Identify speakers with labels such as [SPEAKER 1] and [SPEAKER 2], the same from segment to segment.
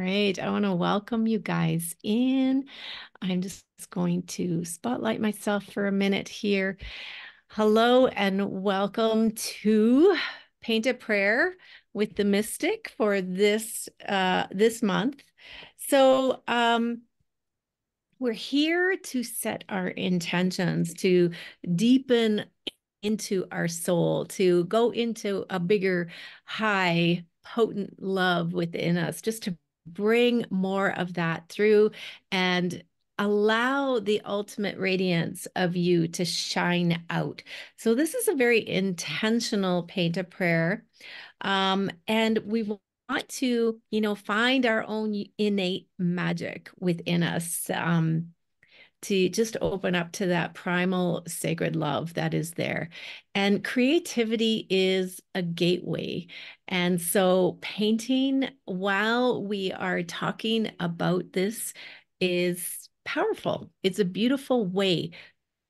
[SPEAKER 1] right. I want to welcome you guys in. I'm just going to spotlight myself for a minute here. Hello and welcome to Paint a Prayer with the Mystic for this month. So we're here to set our intentions, to deepen into our soul, to go into a bigger, high, potent love within us, just to bring more of that through and allow the ultimate radiance of you to shine out. So this is a very intentional paint a prayer. And we want to, find our own innate magic within us. To just open up to that primal sacred love that is there. And creativity is a gateway. And so, painting while we are talking about this is powerful. It's a beautiful way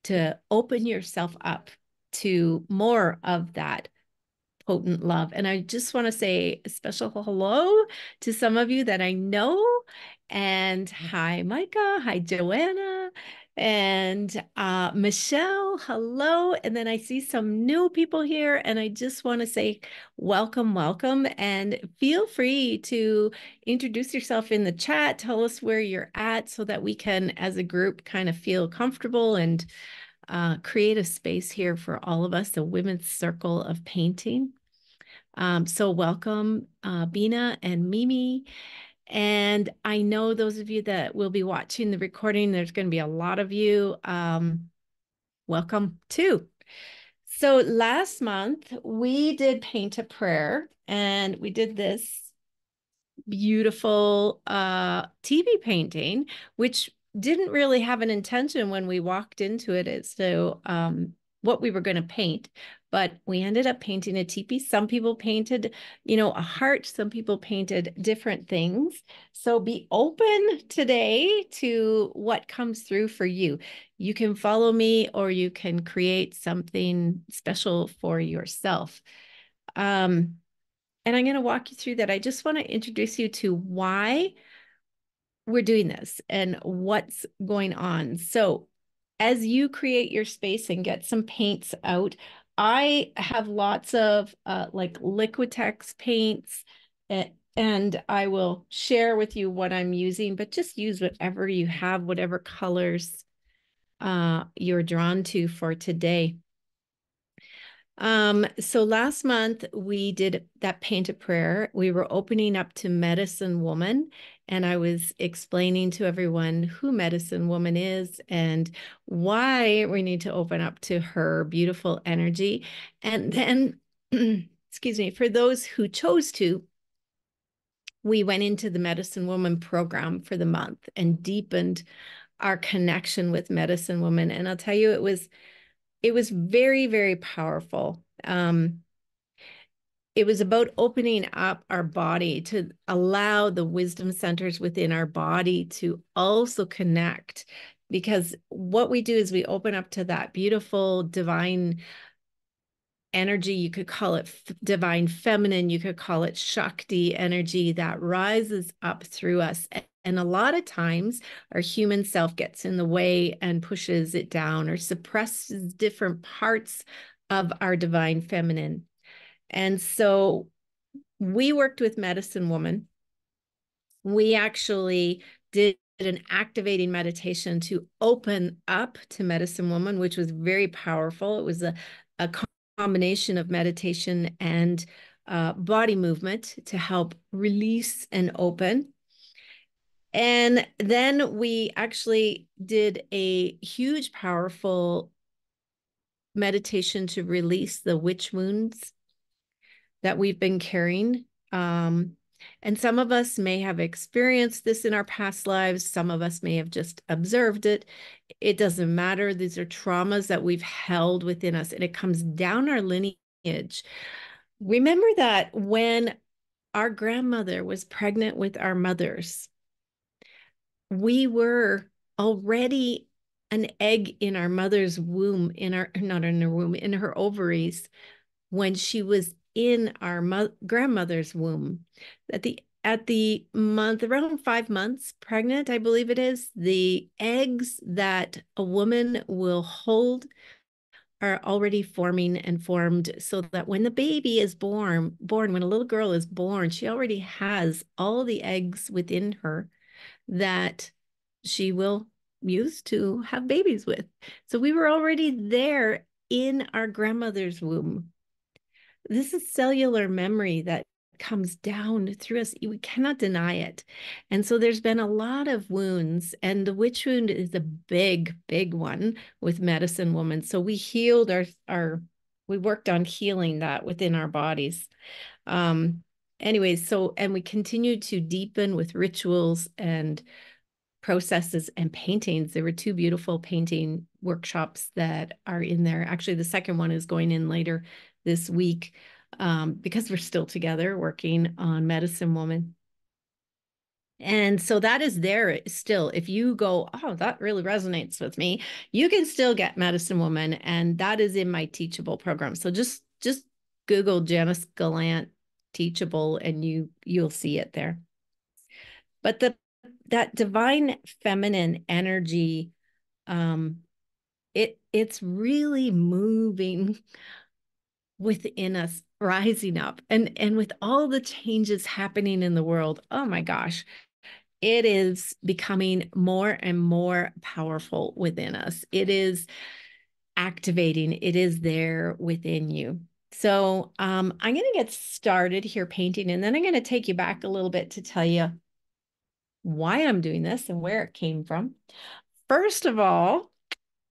[SPEAKER 1] to open yourself up to more of that potent love. And I just want to say a special hello to some of you that I know. And hi, Micah. Hi, Joanna. And Michelle, hello. And then I see some new people here. And I just want to say welcome, welcome. And feel free to introduce yourself in the chat. Tell us where you're at so that we can, as a group, kind of feel comfortable and create a space here for all of us, a women's circle of painting. So welcome, Bina and Mimi. And I know those of you that will be watching the recording, there's going to be a lot of you. Welcome too. So last month we did Paint a Prayer, and we did this beautiful TV painting, which didn't really have an intention when we walked into it as to what we were going to paint, but we ended up painting a teepee. Some people painted, a heart. Some people painted different things. So be open today to what comes through for you. You can follow me or you can create something special for yourself. And I'm going to walk you through that. I just want to introduce you to why we're doing this and what's going on. So, as you create your space and get some paints out, I have lots of like Liquitex paints, and I will share with you what I'm using, but just use whatever you have, whatever colors you're drawn to for today. So last month we did that Paint a Prayer. We were opening up to Medicine Woman, and I was explaining to everyone who Medicine Woman is and why we need to open up to her beautiful energy. And then, excuse me, for those who chose to, we went into the Medicine Woman program for the month and deepened our connection with Medicine Woman. And I'll tell you, it was very, very powerful. It was about opening up our body to allow the wisdom centers within our body to also connect. Because what we do is we open up to that beautiful divine energy. You could call it divine feminine. You could call it Shakti energy that rises up through us. And a lot of times our human self gets in the way and pushes it down or suppresses different parts of our divine feminine. And so we worked with Medicine Woman. We actually did an activating meditation to open up to Medicine Woman, which was very powerful. It was a combination of meditation and body movement to help release and open. And then we actually did a huge, powerful meditation to release the witch wounds that we've been carrying. And some of us may have experienced this in our past lives. Some of us may have just observed it. It doesn't matter. These are traumas that we've held within us, and it comes down our lineage. Remember that when our grandmother was pregnant with our mothers, we were already an egg in our mother's womb, not in her womb, in her ovaries when she was in our grandmother's womb. That at the month, around 5 months pregnant, I believe it is, the eggs that a woman will hold are already forming and formed so that when the baby is born, when a little girl is born, she already has all the eggs within her that she will use to have babies with. So we were already there in our grandmother's womb. This is cellular memory that comes down through us. We cannot deny it. And so there's been a lot of wounds, and the witch wound is a big, big one with medicine woman. So we healed we worked on healing that within our bodies. Anyways, and we continue to deepen with rituals and processes and paintings. There were two beautiful painting workshops that are in there. Actually, the second one is going in later this week because we're still together working on Medicine Woman. And so that is there still. If you go, oh, that really resonates with me, you can still get Medicine Woman, and that is in my Teachable program. So just Google Janice Gallant Teachable, and you'll see it there. But that divine feminine energy, it's really moving within us, rising up, and with all the changes happening in the world, oh my gosh, it is becoming more and more powerful within us. It is activating. It is there within you. So I'm going to get started here painting, and then I'm going to take you back a little bit to tell you why I'm doing this and where it came from. First of all,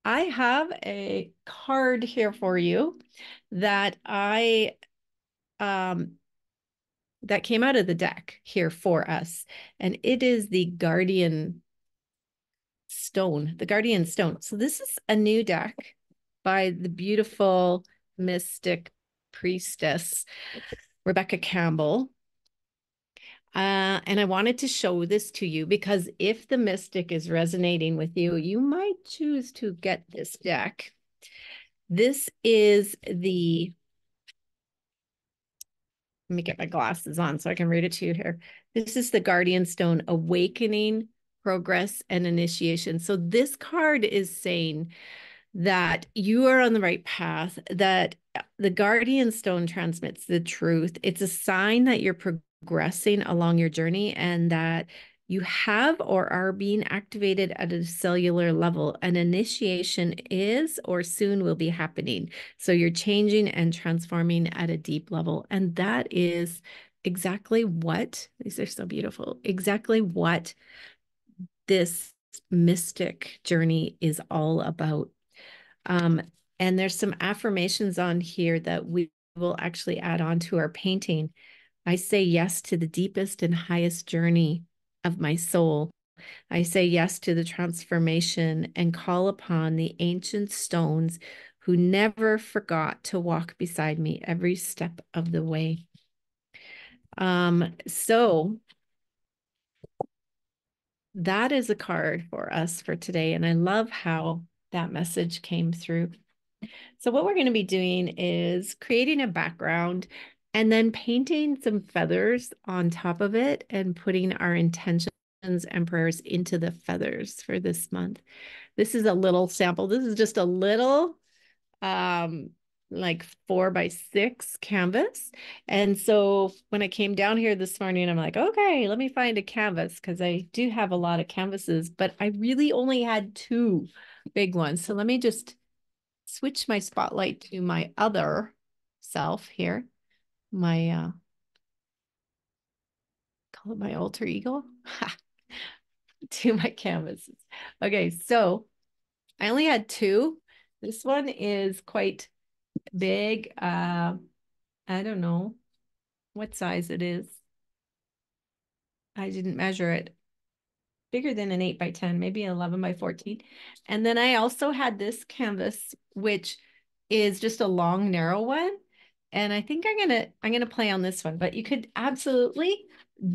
[SPEAKER 1] I have a card here for you that that came out of the deck here for us, and it is the Guardian Stone, the Guardian Stone. So this is a new deck by the beautiful mystic priestess Rebecca Campbell. And I wanted to show this to you because if the mystic is resonating with you, you might choose to get this deck. This is let me get my glasses on so I can read it to you here. This is the Guardian Stone, Awakening, Progress, and Initiation. So this card is saying that you are on the right path, that the Guardian Stone transmits the truth. It's a sign that you're progressing along your journey and that you have or are being activated at a cellular level. An initiation is or soon will be happening. So you're changing and transforming at a deep level. And that is exactly what, these are so beautiful, exactly what this mystic journey is all about. And there's some affirmations on here that we will actually add on to our painting. I say yes to the deepest and highest journey of my soul. I say yes to the transformation and call upon the ancient stones who never forgot to walk beside me every step of the way. So that is a card for us for today. And I love how that message came through. So what we're going to be doing is creating a background and then painting some feathers on top of it and putting our intentions and prayers into the feathers for this month. This is a little sample. This is just a little like 4x6 canvas. And so when I came down here this morning, I'm like, okay, let me find a canvas because I do have a lot of canvases, but I really only had two big ones. So let me just switch my spotlight to my other self here. My, call it my alter ego, to my canvases. Okay, so I only had two. This one is quite big. I don't know what size it is. I didn't measure it. Bigger than an 8x10, maybe 11x14. And then I also had this canvas, which is just a long, narrow one. And I think I'm gonna play on this one, but you could absolutely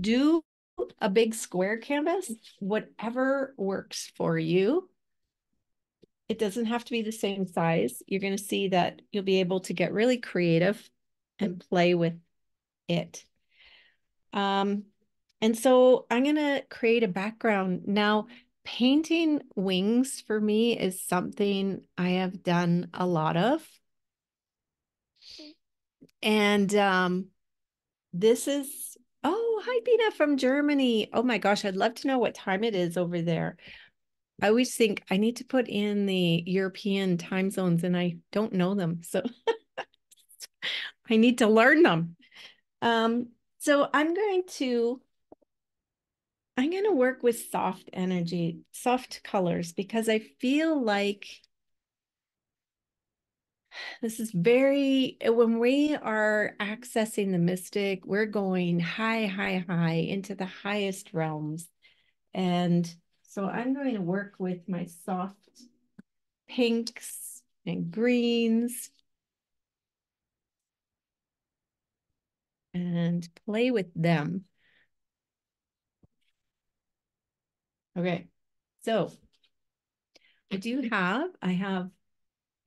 [SPEAKER 1] do a big square canvas, whatever works for you. It doesn't have to be the same size. You're gonna see that you'll be able to get really creative and play with it. And so I'm going to create a background. Now, painting wings for me is something I have done a lot of. And this is, oh, hi, Bina from Germany. Oh my gosh, I'd love to know what time it is over there. I always think I need to put in the European time zones and I don't know them. So I need to learn them. So I'm going to work with soft energy, soft colors, because I feel like this is when we are accessing the mystic, we're going high, high, high into the highest realms. And so I'm going to work with my soft pinks and greens and play with them. Okay, so I have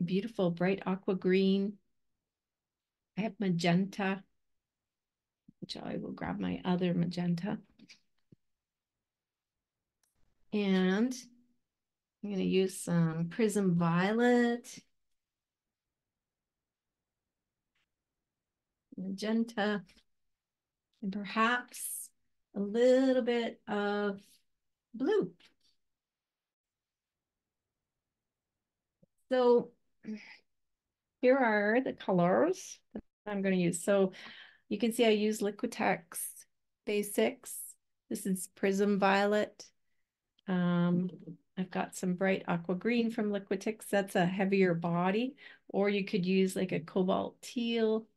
[SPEAKER 1] beautiful bright aqua green. I have magenta, which I will grab my other magenta. And I'm going to use some Prism Violet, magenta, and perhaps a little bit of blue. So here are the colors that I'm going to use. So you can see I use Liquitex Basics. This is Prism Violet. I've got some bright aqua green from Liquitex. That's a heavier body, or you could use like a cobalt teal.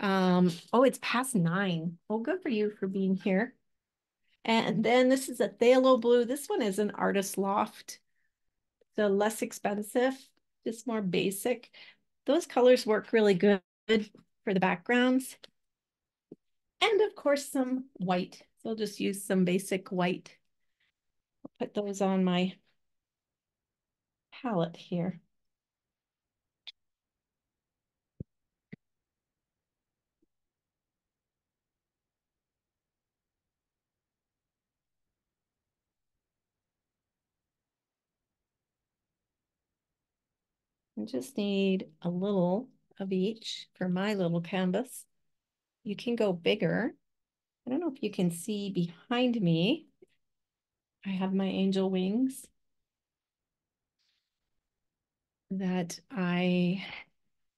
[SPEAKER 1] Oh, it's past 9. Well, good for you for being here. And then this is a phthalo blue. This one is an Artist Loft. So less expensive, just more basic. Those colors work really good for the backgrounds. And of course, some white. So I'll just use some basic white. I'll put those on my palette here. I just need a little of each for my little canvas. You can go bigger. I don't know if you can see behind me. I have my angel wings that I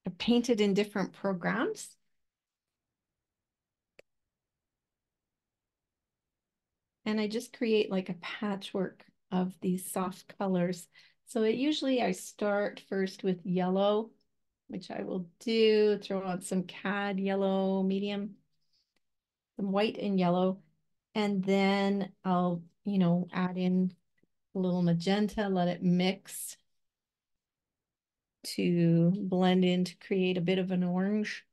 [SPEAKER 1] have painted in different programs. And I just create like a patchwork of these soft colors. So usually I start first with yellow, which I will do, throw on some cad yellow medium, some white and yellow, and then I'll, add in a little magenta, let it mix to blend in to create a bit of an orange.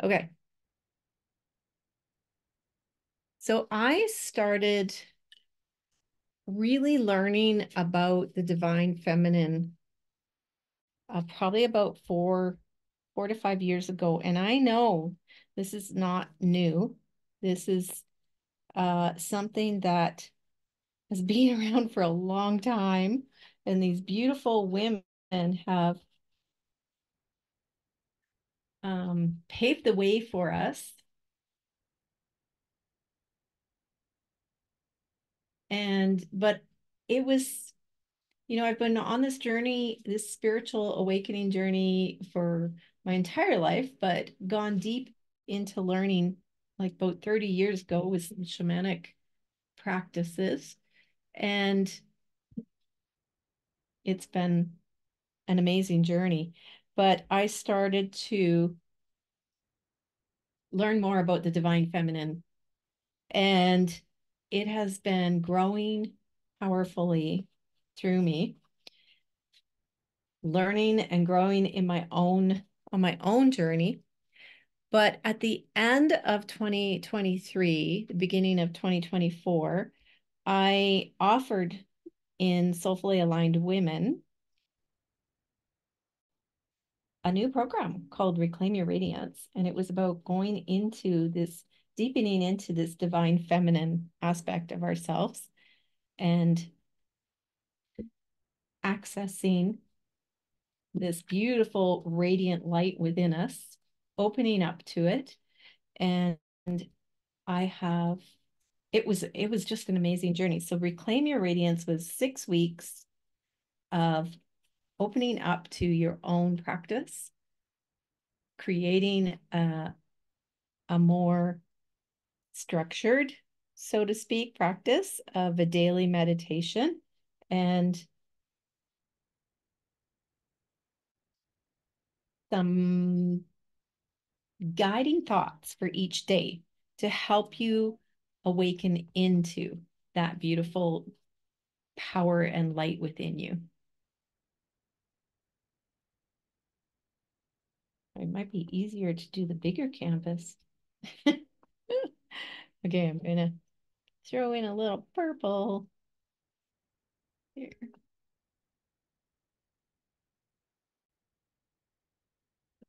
[SPEAKER 1] Okay. So I started really learning about the divine feminine probably about 4 to 5 years ago. And I know this is not new. This is something that has been around for a long time. And these beautiful women have paved the way for us. But it was, I've been on this journey, this spiritual awakening journey for my entire life, but gone deep into learning like about 30 years ago with some shamanic practices. And it's been an amazing journey. But I started to learn more about the divine feminine, and it has been growing powerfully through me, learning and growing on my own journey. But at the end of 2023, the beginning of 2024, I offered in Soulfully Aligned Women a new program called Reclaim Your Radiance. And it was about going into this, deepening into this divine feminine aspect of ourselves and accessing this beautiful radiant light within us, opening up to it. And I have, it was just an amazing journey. So Reclaim Your Radiance was 6 weeks of opening up to your own practice, creating a more structured, so to speak, practice of a daily meditation and some guiding thoughts for each day to help you awaken into that beautiful power and light within you. It might be easier to do the bigger canvas. Okay, I'm gonna throw in a little purple here.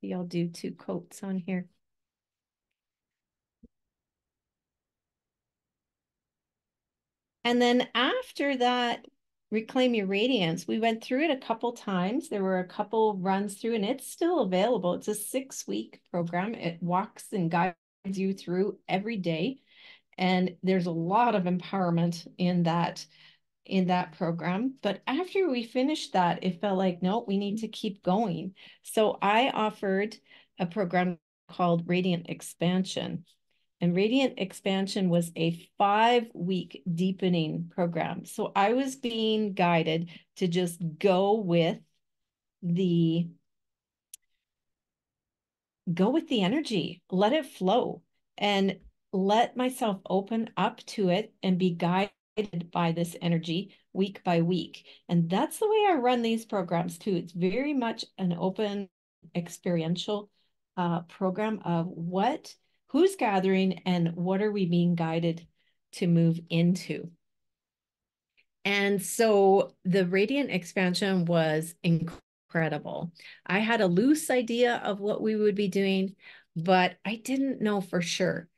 [SPEAKER 1] Maybe I'll do 2 coats on here. And then after that, Reclaim Your Radiance, we went through it a couple times. There were a couple runs through, and it's still available. It's a 6-week program. It walks and guides you through every day. And there's a lot of empowerment in that program. But after we finished that, it felt like, no, we need to keep going. So I offered a program called Radiant Expansion. And Radiant Expansion was a 5-week deepening program. So I was being guided to just go with the energy, let it flow, and let myself open up to it and be guided by this energy week by week. And that's the way I run these programs too. It's very much an open experiential program of who's gathering and what are we being guided to move into. And so the Radiant Expansion was incredible. I had a loose idea of what we would be doing, but I didn't know for sure.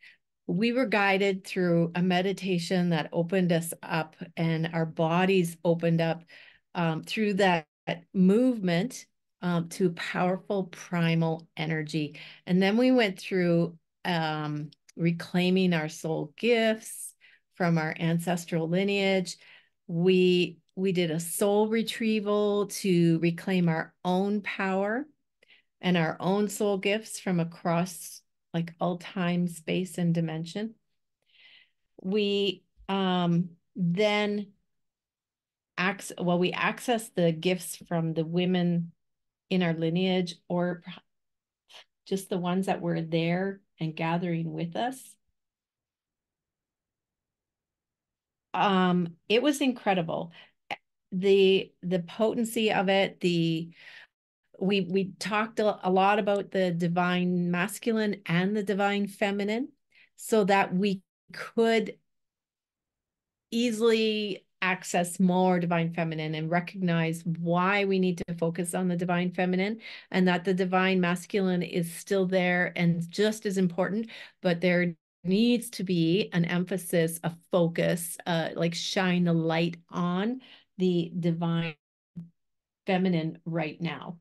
[SPEAKER 1] We were guided through a meditation that opened us up, and our bodies opened up through that movement to powerful primal energy. And then we went through reclaiming our soul gifts from our ancestral lineage. We did a soul retrieval to reclaim our own power and our own soul gifts from across like all time, space, and dimension. We then we access the gifts from the women in our lineage or just the ones that were there and gathering with us. It was incredible. The potency of it, we talked a lot about the divine masculine and the divine feminine so that we could easily access more divine feminine and recognize why we need to focus on the divine feminine, and that the divine masculine is still there and just as important, but there needs to be an emphasis, a focus, like shine the light on the divine feminine right now.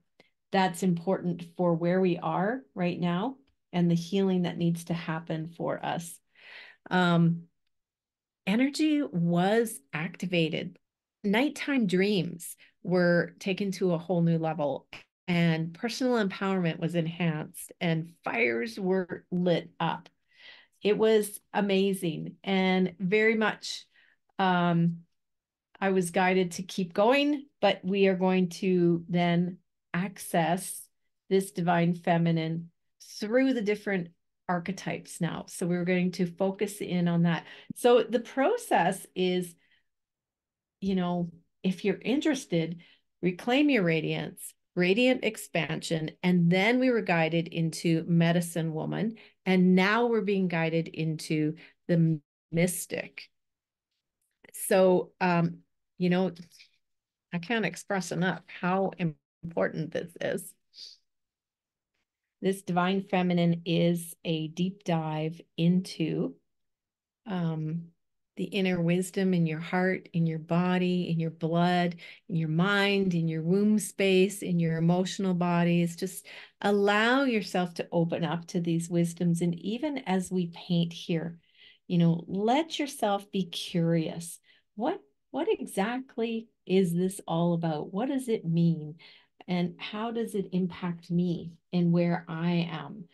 [SPEAKER 1] That's important for where we are right now and the healing that needs to happen for us. Energy was activated. Nighttime dreams were taken to a whole new level, and personal empowerment was enhanced, and fires were lit up. It was amazing and very much I was guided to keep going, but we are going to then access this divine feminine through the different archetypes now. So we're going to focus in on that. So the process is, if you're interested, Reclaim Your Radiance, Radiant Expansion, and then we were guided into Medicine Woman, and now we're being guided into the Mystic. So, I can't express enough how important this is. This Divine Feminine is a deep dive into um, the inner wisdom in your heart, in your body, in your blood, in your mind, in your womb space, in your emotional bodies. Just allow yourself to open up to these wisdoms. And even as we paint here, let yourself be curious. What what exactly is this all about? What does it mean? And how does it impact me and where I am?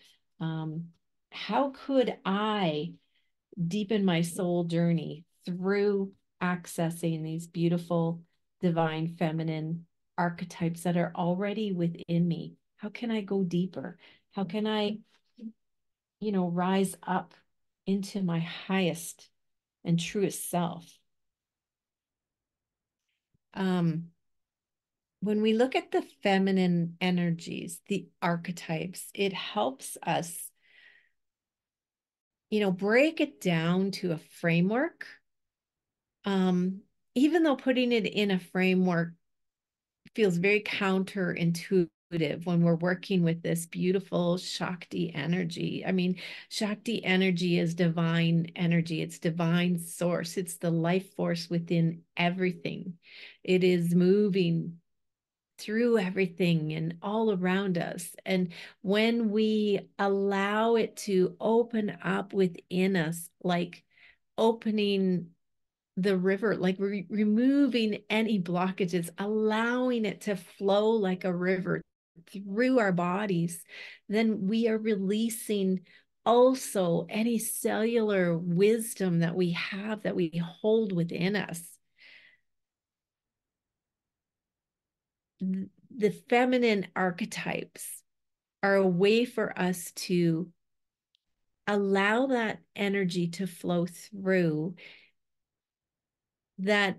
[SPEAKER 1] How could I deepen my soul journey through accessing these beautiful divine feminine archetypes that are already within me? How can I go deeper? How can I, rise up into my highest and truest self? When we look at the feminine energies, the archetypes, it helps us, break it down to a framework. Even though putting it in a framework feels very counterintuitive when we're working with this beautiful Shakti energy. I mean, Shakti energy is divine energy, it's divine source, it's the life force within everything. It is moving through everything and all around us. And when we allow it to open up within us, like opening the river, like removing any blockages, allowing it to flow like a river through our bodies, then we are releasing also any cellular wisdom that we have, that we hold within us. The feminine archetypes are a way for us to allow that energy to flow through, that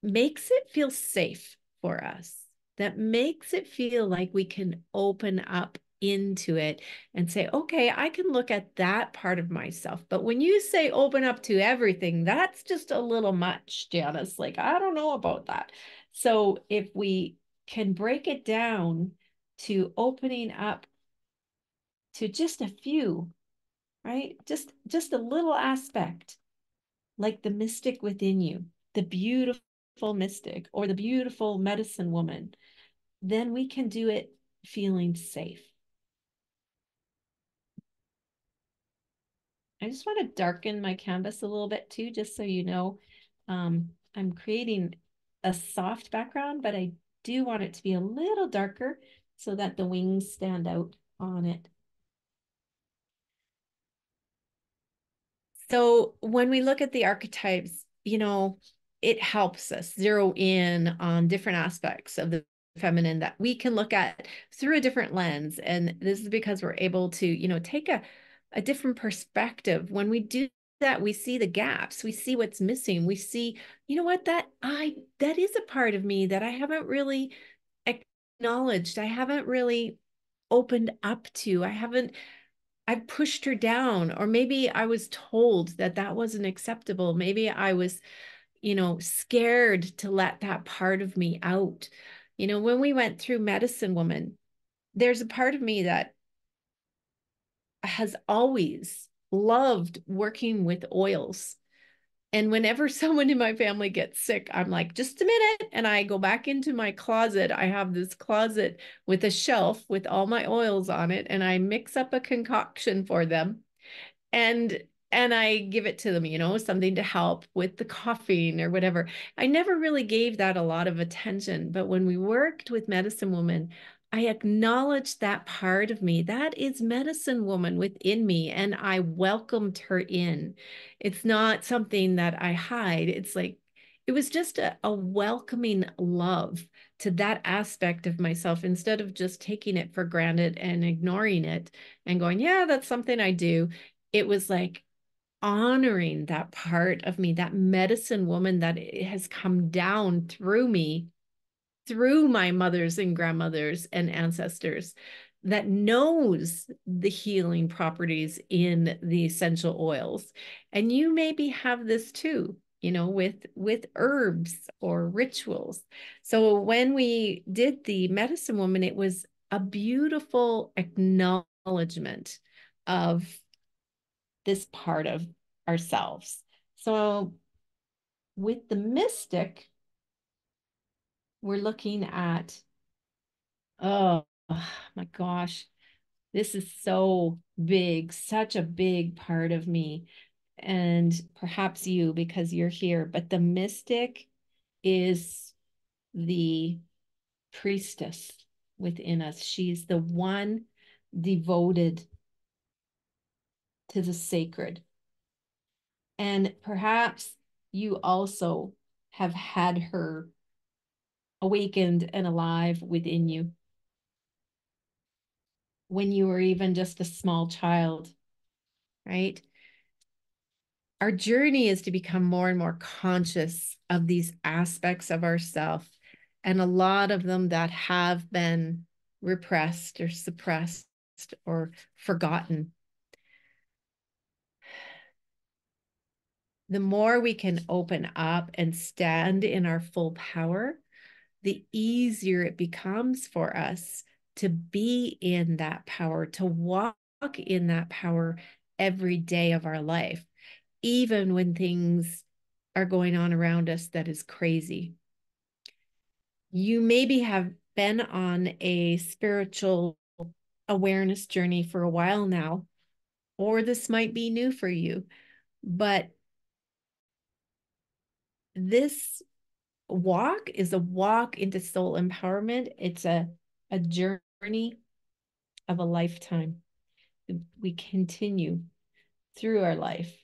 [SPEAKER 1] makes it feel safe for us, that makes it feel like we can open up into it and say, okay, I can look at that part of myself. But when you say open up to everything, that's just a little much, Janice. Like, I don't know about that. So if we can break it down to opening up to just a few, right? Just a little aspect, like the mystic within you, the beautiful mystic or the beautiful medicine woman, then we can do it feeling safe. I just want to darken my canvas a little bit too, just so you know. I'm creating a soft background, but I do want it to be a little darker so that the wings stand out on it. So when we look at the archetypes, it helps us zero in on different aspects of the feminine that we can look at through a different lens. And this is because we're able to, take a different perspective. When we do that, we see the gaps, we see what's missing, we see, what, that is a part of me that I haven't really acknowledged, I haven't really opened up to, I pushed her down, or maybe I was told that that wasn't acceptable. Maybe I was, scared to let that part of me out. When we went through Medicine Woman, there's a part of me that has always loved working with oils. And whenever someone in my family gets sick, I'm like, just a minute. And I go back into my closet. I have this closet with a shelf with all my oils on it, and I mix up a concoction for them. And I give it to them, something to help with the coughing or whatever. I never really gave that a lot of attention, but when we worked with Medicine Woman, I acknowledged that part of me. That is Medicine Woman within me, and I welcomed her in. It's not something that I hide. It's like, it was just a welcoming love to that aspect of myself, instead of just taking it for granted and ignoring it and going, yeah, that's something I do. It was like honoring that part of me, that medicine woman that has come down through me, through my mothers and grandmothers and ancestors, that knows the healing properties in the essential oils. And you maybe have this too, with herbs or rituals. So when we did the Medicine Woman, it was a beautiful acknowledgement acknowledgement of this part of ourselves. So with the mystic, we're looking at, oh my gosh, this is so big, such a big part of me. And perhaps you, because you're here, but the mystic is the priestess within us. She's the one devoted to the sacred. And perhaps you also have had her awakened and alive within you when you were even just a small child, right? Our journey is to become more and more conscious of these aspects of ourself, and a lot of them that have been repressed or suppressed or forgotten. The more we can open up and stand in our full power, the easier it becomes for us to be in that power, to walk in that power every day of our life, even when things are going on around us that is crazy. You maybe have been on a spiritual awareness journey for a while now, or this might be new for you, but this walk is a walk into soul empowerment. It's a journey of a lifetime. We continue through our life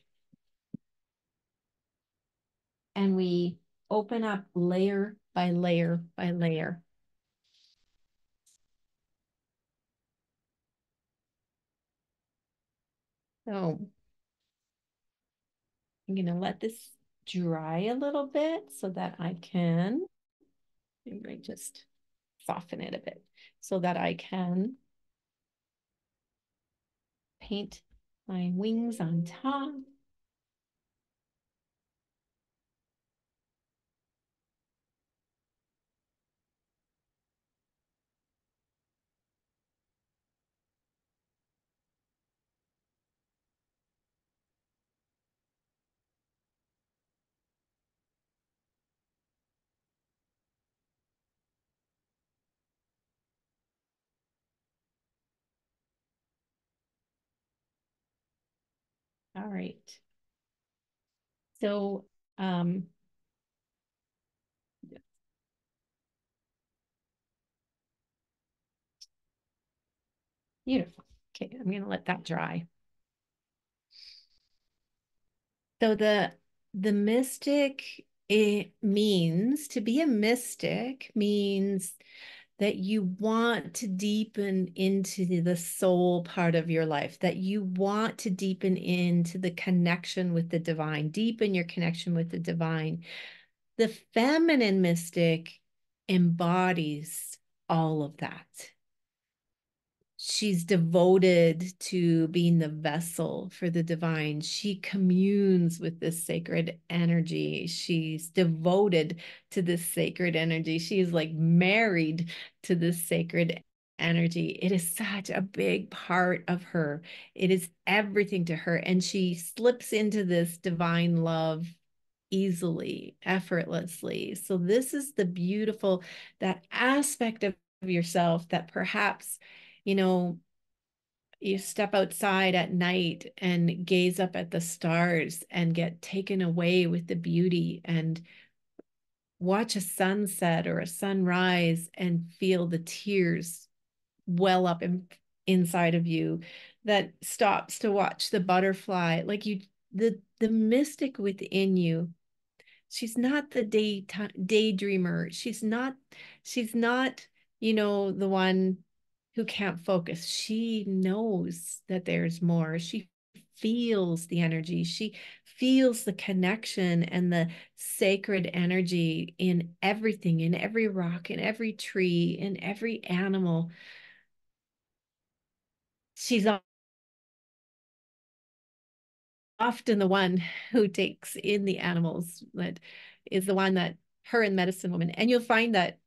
[SPEAKER 1] and we open up layer by layer by layer. So I'm going to let this dry a little bit so that I can, maybe just soften it a bit so that I can paint my wings on top. All right. So, um, beautiful. Okay, I'm going to let that dry. So the mystic, it means to be a mystic means that you want to deepen into the soul part of your life, that you want to deepen into the connection with the divine, deepen your connection with the divine. The feminine mystic embodies all of that. She's devoted to being the vessel for the divine. She communes with this sacred energy. She's devoted to this sacred energy. She's like married to this sacred energy. It is such a big part of her. It is everything to her. And she slips into this divine love easily, effortlessly. So this is the beautiful, that aspect of yourself that perhaps, you know, you step outside at night and gaze up at the stars and get taken away with the beauty and watch a sunset or a sunrise and feel the tears well up inside of you, that stops to watch the butterfly. Like you, the mystic within you, she's not the daydreamer. She's not, the one who can't focus. She knows that there's more. She feels the energy. She feels the connection and the sacred energy in everything, in every rock, in every tree, in every animal. She's often the one who takes in the animals, that is the one that her and medicine woman. And you'll find that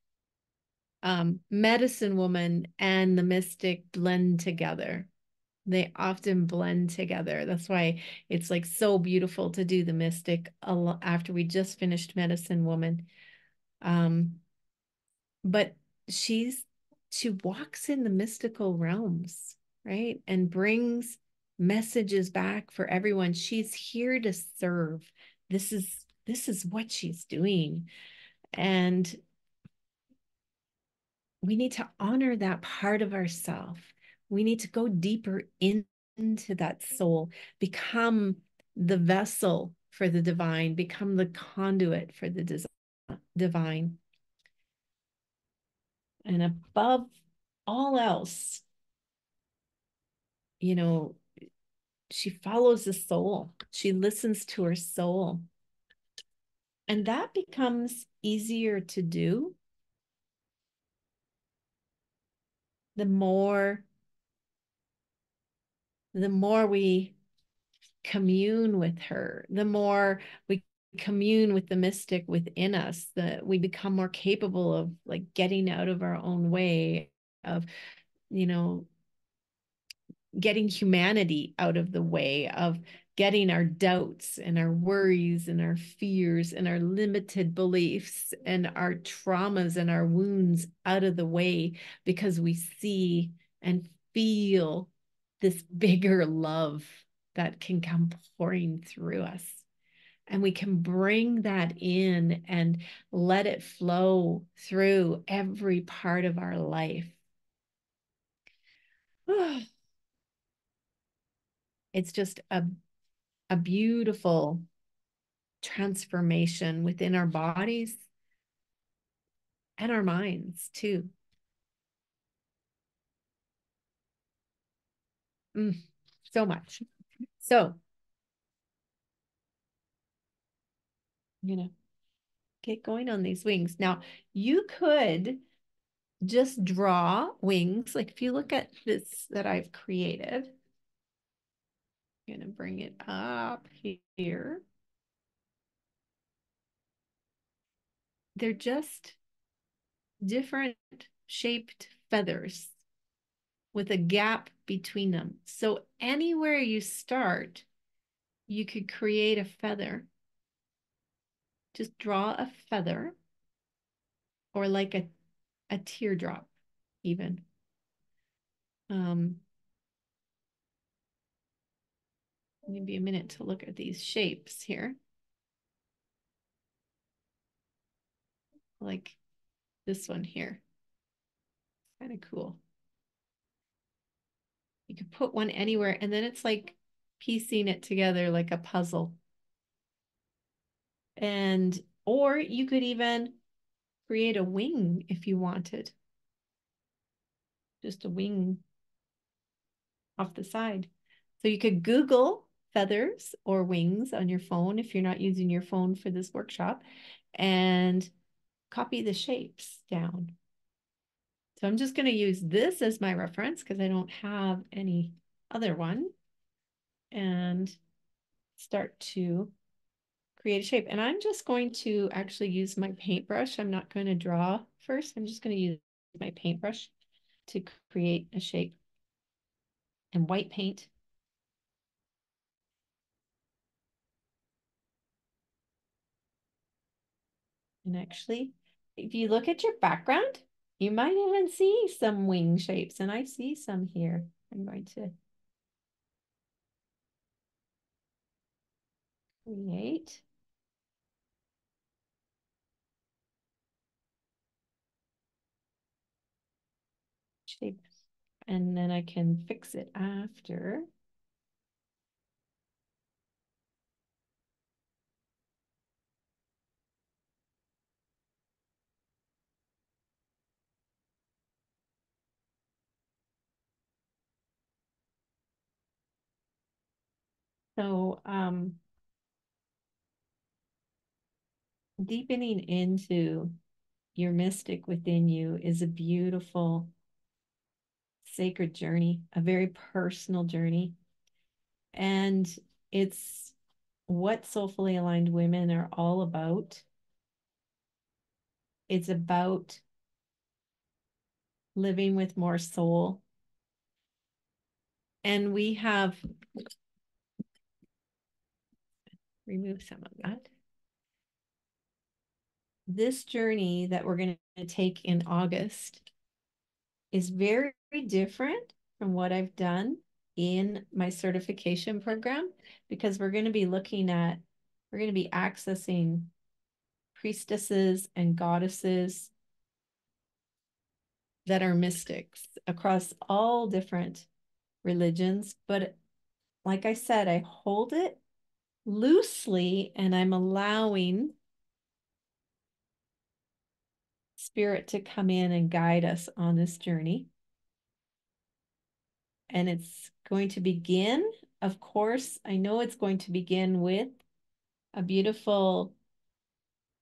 [SPEAKER 1] medicine woman and the mystic blend together. They often blend together. That's why it's like so beautiful to do the mystic after we just finished Medicine Woman. Um, but she's she walks in the mystical realms, right? And brings messages back for everyone. She's here to serve. This is what she's doing. And we need to honor that part of ourself. We need to go deeper into that soul, become the vessel for the divine, become the conduit for the divine. And above all else, you know, she follows the soul. She listens to her soul. And that becomes easier to do the more the more we commune with her, the more we commune with the mystic within us, that we become more capable of like getting out of our own way, of, you know, getting humanity out of the way, of getting our doubts and our worries and our fears and our limited beliefs and our traumas and our wounds out of the way, because we see and feel this bigger love that can come pouring through us. And we can bring that in and let it flow through every part of our life. It's just a beautiful transformation within our bodies and our minds too. Mm, so much. So, you know, get going on these wings. Now, you could just draw wings. Like if you look at this that I've created, I'm going to bring it up here. They're just different shaped feathers with a gap between them. So anywhere you start, you could create a feather. Just draw a feather, or like a teardrop even. Um, maybe a minute to look at these shapes here. Like this one here. Kind of cool. You could put one anywhere, and then it's like piecing it together like a puzzle. And or you could even create a wing if you wanted. Just a wing off the side. So you could Google feathers or wings on your phone if you're not using your phone for this workshop, and copy the shapes down. So I'm just going to use this as my reference because I don't have any other one, and start to create a shape. And I'm just going to actually use my paintbrush. I'm not going to draw first. I'm just going to use my paintbrush to create a shape, and white paint. And actually, if you look at your background, you might even see some wing shapes, and I see some here. I'm going to create shape, and then I can fix it after. So deepening into your mystic within you is a beautiful, sacred journey, a very personal journey. And it's what soulfully aligned women are all about. It's about living with more soul, And we have removed some of that. This journey that we're going to take in August is very different from what I've done in my certification program, because we're going to be accessing priestesses and goddesses that are mystics across all different religions. But like I said, I hold it loosely and I'm allowing spirit to come in and guide us on this journey. And it's going to begin, of course, I know it's going to begin with a beautiful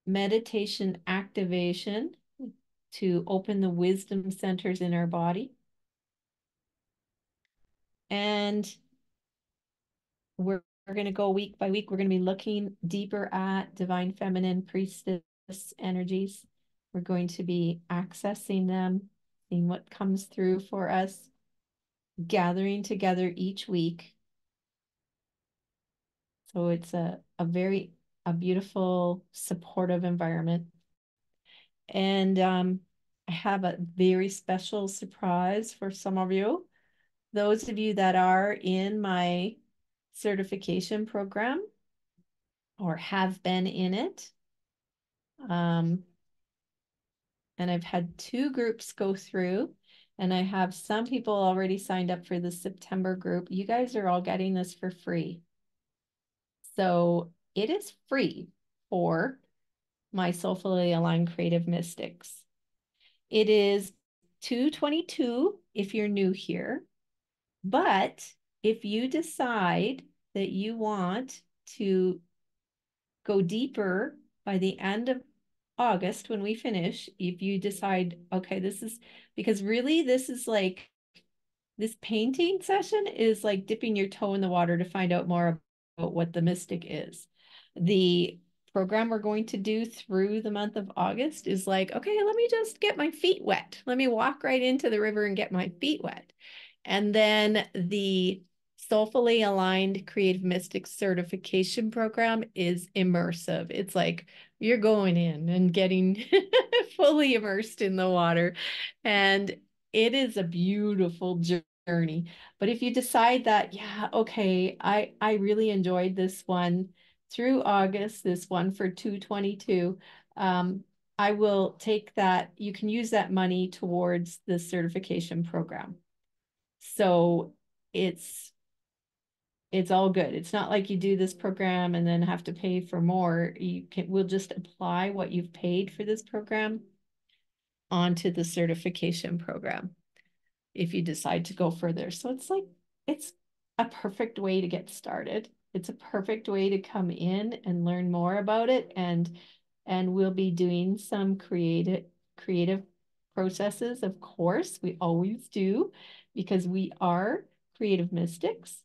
[SPEAKER 1] meditation activation to open the wisdom centers in our body. And we're going to go week by week. We're going to be looking deeper at divine feminine priestess energies. We're going to be accessing them, seeing what comes through for us, gathering together each week. So it's a beautiful, supportive environment. And I have a very special surprise for some of you. Those of you that are in my certification program or have been in it. And I've had 2 groups go through, and I have some people already signed up for the September group. You guys are all getting this for free. So it is free for my Soulfully Aligned Creative Mystics. It is $222 if you're new here. But if you decide that you want to go deeper by the end of August when we finish, if you decide, okay, this is because really this is like this painting session is like dipping your toe in the water to find out more about what the mystic is. The program we're going to do through the month of August is like, okay, let me just get my feet wet. Let me walk right into the river and get my feet wet. And then the Soulfully Aligned Creative Mystics certification program is immersive. It's like you're going in and getting fully immersed in the water. And it is a beautiful journey. But if you decide that, yeah, okay, I really enjoyed this one through August, this one for 222, I will take that. You can use that money towards the certification program. So it's all good. It's not like you do this program and then have to pay for more. We'll just apply what you've paid for this program onto the certification program if you decide to go further. So it's a perfect way to get started. It's a perfect way to come in and learn more about it. And we'll be doing some creative processes. Of course, we always do, because we are creative mystics.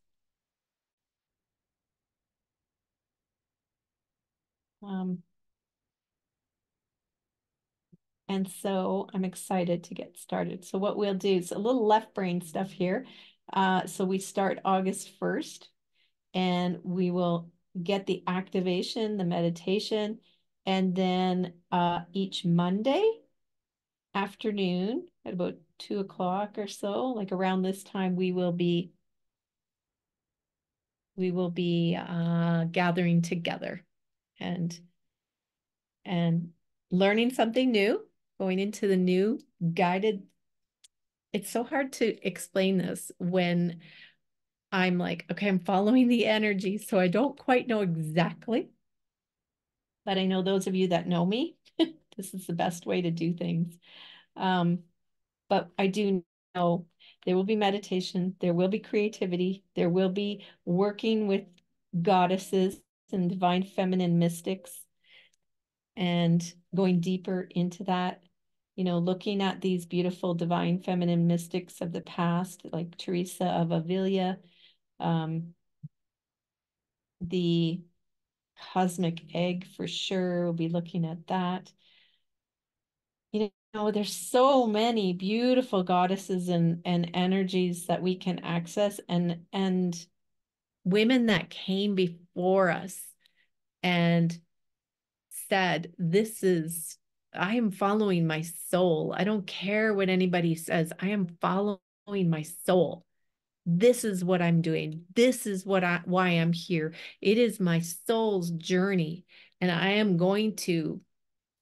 [SPEAKER 1] And so I'm excited to get started. So what we'll do is a little left brain stuff here. So we start August 1st, and we will get the activation, the meditation, and then each Monday afternoon at about 2 o'clock or so, like around this time, we will be gathering together and learning something new, going into the new guided. It's so hard to explain this when I'm like, okay, I'm following the energy, so I don't quite know exactly. But I know those of you that know me, this is the best way to do things. But I do know there will be meditation, there will be creativity, there will be working with goddesses and divine feminine mystics and going deeper into that, looking at these beautiful divine feminine mystics of the past, like Teresa of Avila, the cosmic egg for sure. We'll be looking at that. know, there's so many beautiful goddesses and energies that we can access and women that came before us and said, this is, I am following my soul. I don't care what anybody says. I am following my soul. This is what I'm doing. This is why I'm here. It is my soul's journey. And I am going to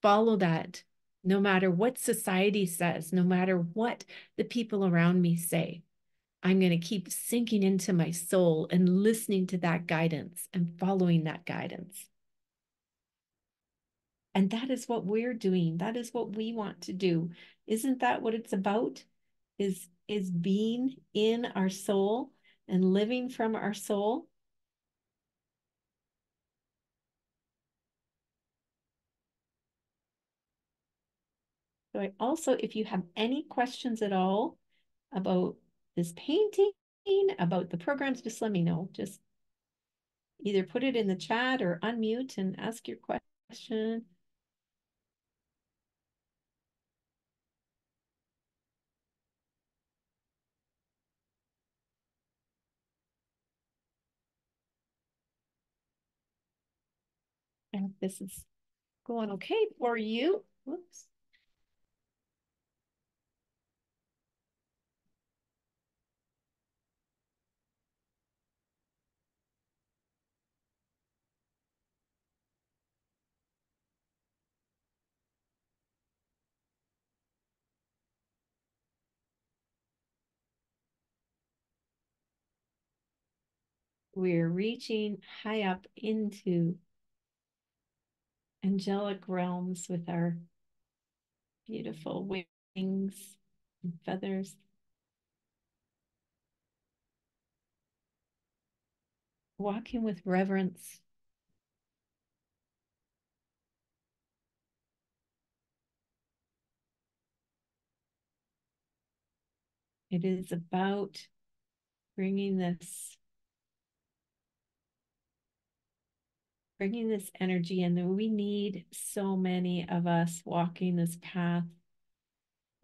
[SPEAKER 1] follow that no matter what society says, no matter what the people around me say. I'm going to keep sinking into my soul and listening to that guidance and following that guidance. And that is what we're doing. That is what we want to do. Isn't that what it's about? Is being in our soul and living from our soul? So I also, if you have any questions at all about this painting, about the programs, just let me know. Just either put it in the chat or unmute and ask your question. I hope this is going okay for you. Whoops. We're reaching high up into angelic realms with our beautiful wings and feathers. Walking with reverence. It is about bringing this energy in. We need so many of us walking this path,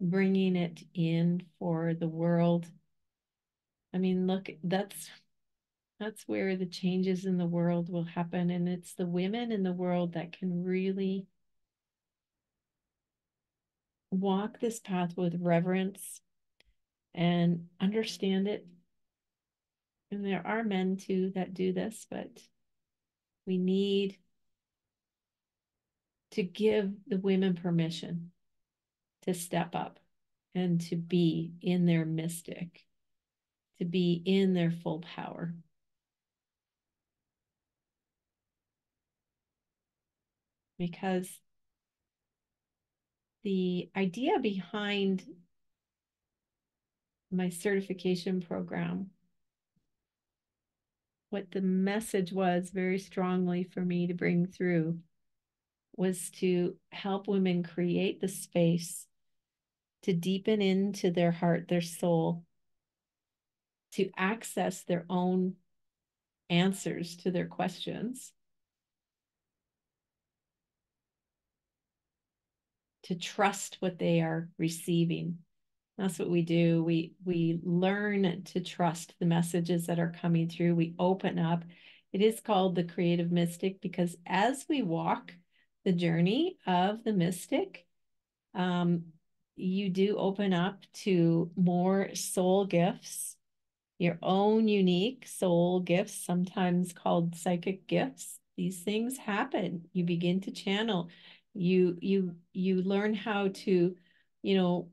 [SPEAKER 1] bringing it in for the world. I mean, look, that's where the changes in the world will happen. And it's the women in the world that can really walk this path with reverence and understand it. And there are men too that do this, but we need to give the women permission to step up and to be in their mystic, to be in their full power. Because the idea behind my certification program, what the message was very strongly for me to bring through, was to help women create the space to deepen into their heart, their soul, to access their own answers to their questions, to trust what they are receiving. That's what we do. We learn to trust the messages that are coming through. We open up. It is called the creative mystic because as we walk the journey of the mystic, um, you do open up to more soul gifts, your own unique soul gifts, sometimes called psychic gifts. These things happen. You begin to channel. You learn how to, you know,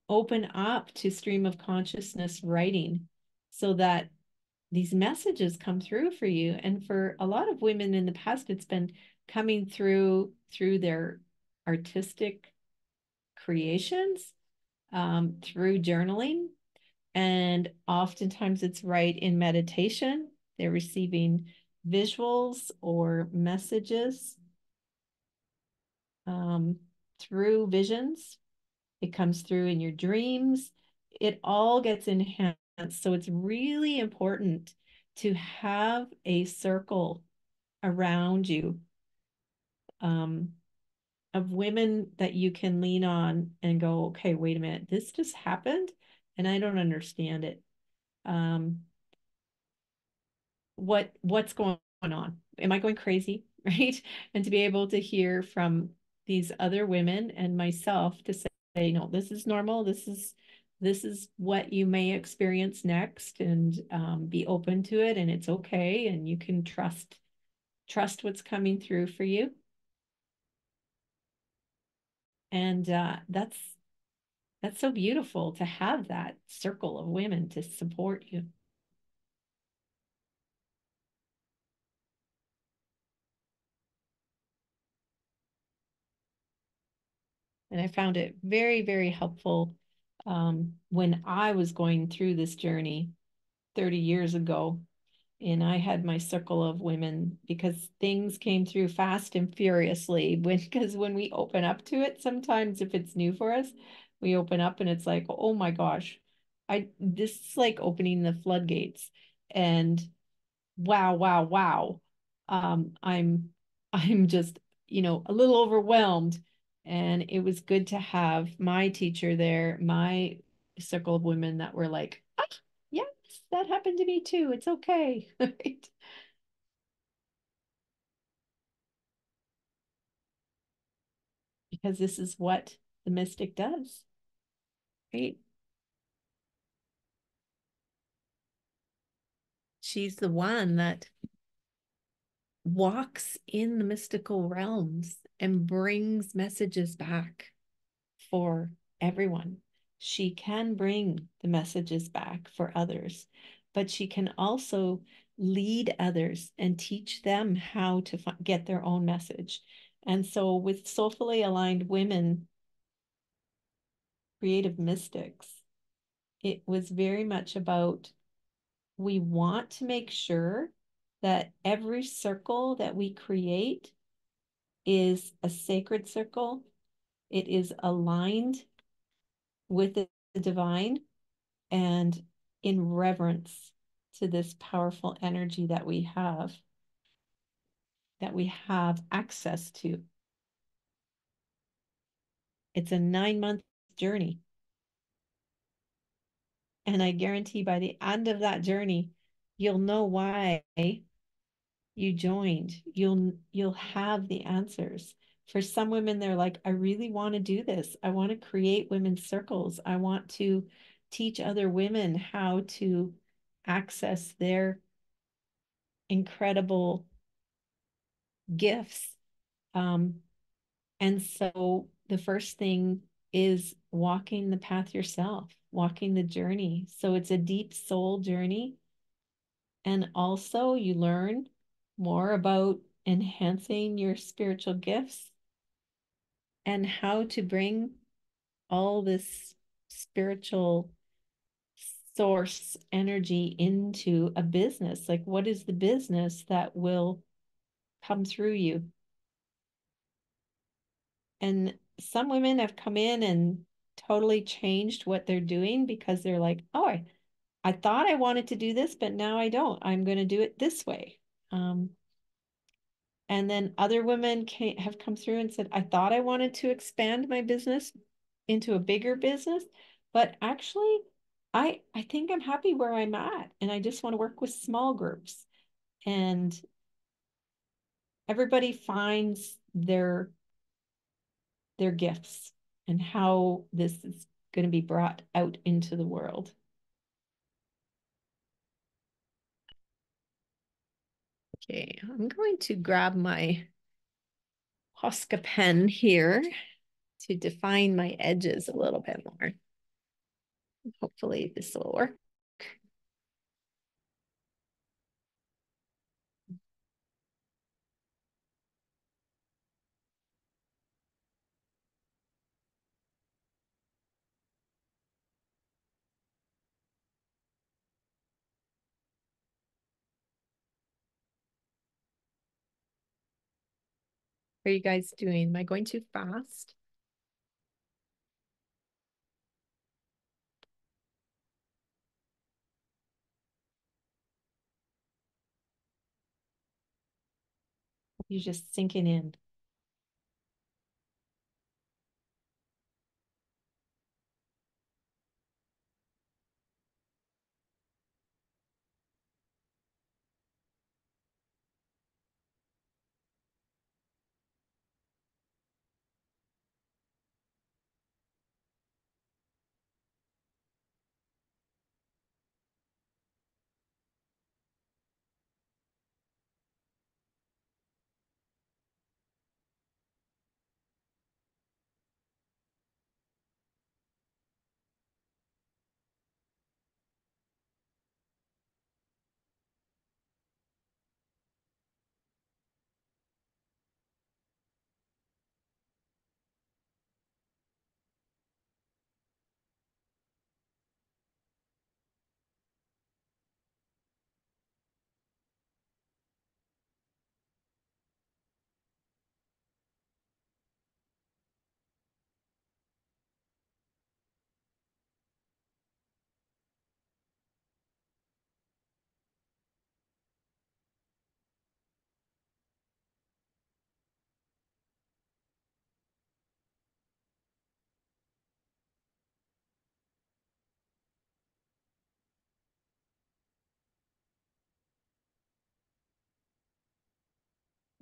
[SPEAKER 1] open up to stream of consciousness writing so that these messages come through for you. And for a lot of women in the past, it's been coming through their artistic creations, through journaling, and oftentimes it's right in meditation. They're receiving visuals or messages through visions. It comes through in your dreams. It all gets enhanced. So it's really important to have a circle around you, um, of women that you can lean on and go, okay, wait a minute, this just happened and I don't understand it. Um, what's going on? Am I going crazy? Right? And to be able to hear from these other women and myself to say, no, this is normal. This is what you may experience next, and be open to it, and it's okay, and you can trust what's coming through for you. And that's so beautiful to have that circle of women to support you. And I found it very, very helpful when I was going through this journey 30 years ago. And I had my circle of women because things came through fast and furiously. Because when we open up to it, sometimes if it's new for us, we open up and it's like, oh my gosh, this is like opening the floodgates. And wow, wow, wow. I'm I'm just, a little overwhelmed. And it was good to have my teacher there, my circle of women that were like, ah, yes, that happened to me too. It's okay. Right? Because this is what the mystic does, right? She's the one that walks in the mystical realms and brings messages back for everyone. She can bring the messages back for others, but she can also lead others and teach them how to get their own message. And so, with soulfully aligned women, creative mystics, it was very much about we want to make sure that every circle that we create is a sacred circle. It is aligned with the divine and in reverence to this powerful energy that we have access to. It's a 9 month journey. And I guarantee by the end of that journey, you'll know why you joined. You'll have the answers. For some women, they're like, I really want to do this. I want to create women's circles. I want to teach other women how to access their incredible gifts. Um, and so the first thing is walking the path yourself, walking the journey. So it's a deep soul journey. And also, you learn more about enhancing your spiritual gifts and how to bring all this spiritual source energy into a business. Like, what is the business that will come through you? And some women have come in and totally changed what they're doing because they're like, oh, I thought I wanted to do this, but now I don't. I'm going to do it this way. Um, and then other women have come through and said, I thought I wanted to expand my business into a bigger business, but actually, I think I'm happy where I'm at, and I just want to work with small groups. And everybody finds their gifts and how this is going to be brought out into the world. Okay, I'm going to grab my Posca pen here to define my edges a little bit more. Hopefully this will work. How are you guys doing? Am I going too fast? You're just sinking in.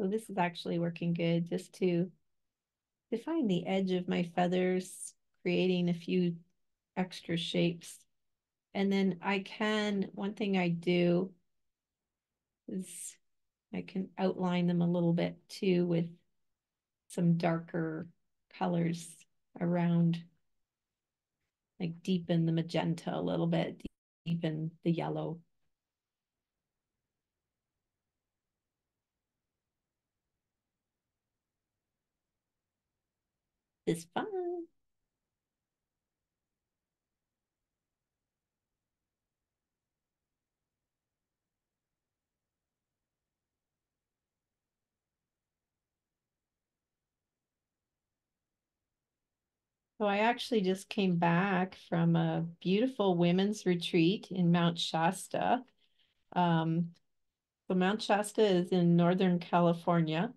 [SPEAKER 1] So this is actually working good just to define the edge of my feathers, creating a few extra shapes. And then one thing I do is I can outline them a little bit too with some darker colors around, like deepen the magenta a little bit, deepen the yellow. It's fun. So I actually just came back from a beautiful women's retreat in Mount Shasta. Um, so Mount Shasta is in Northern California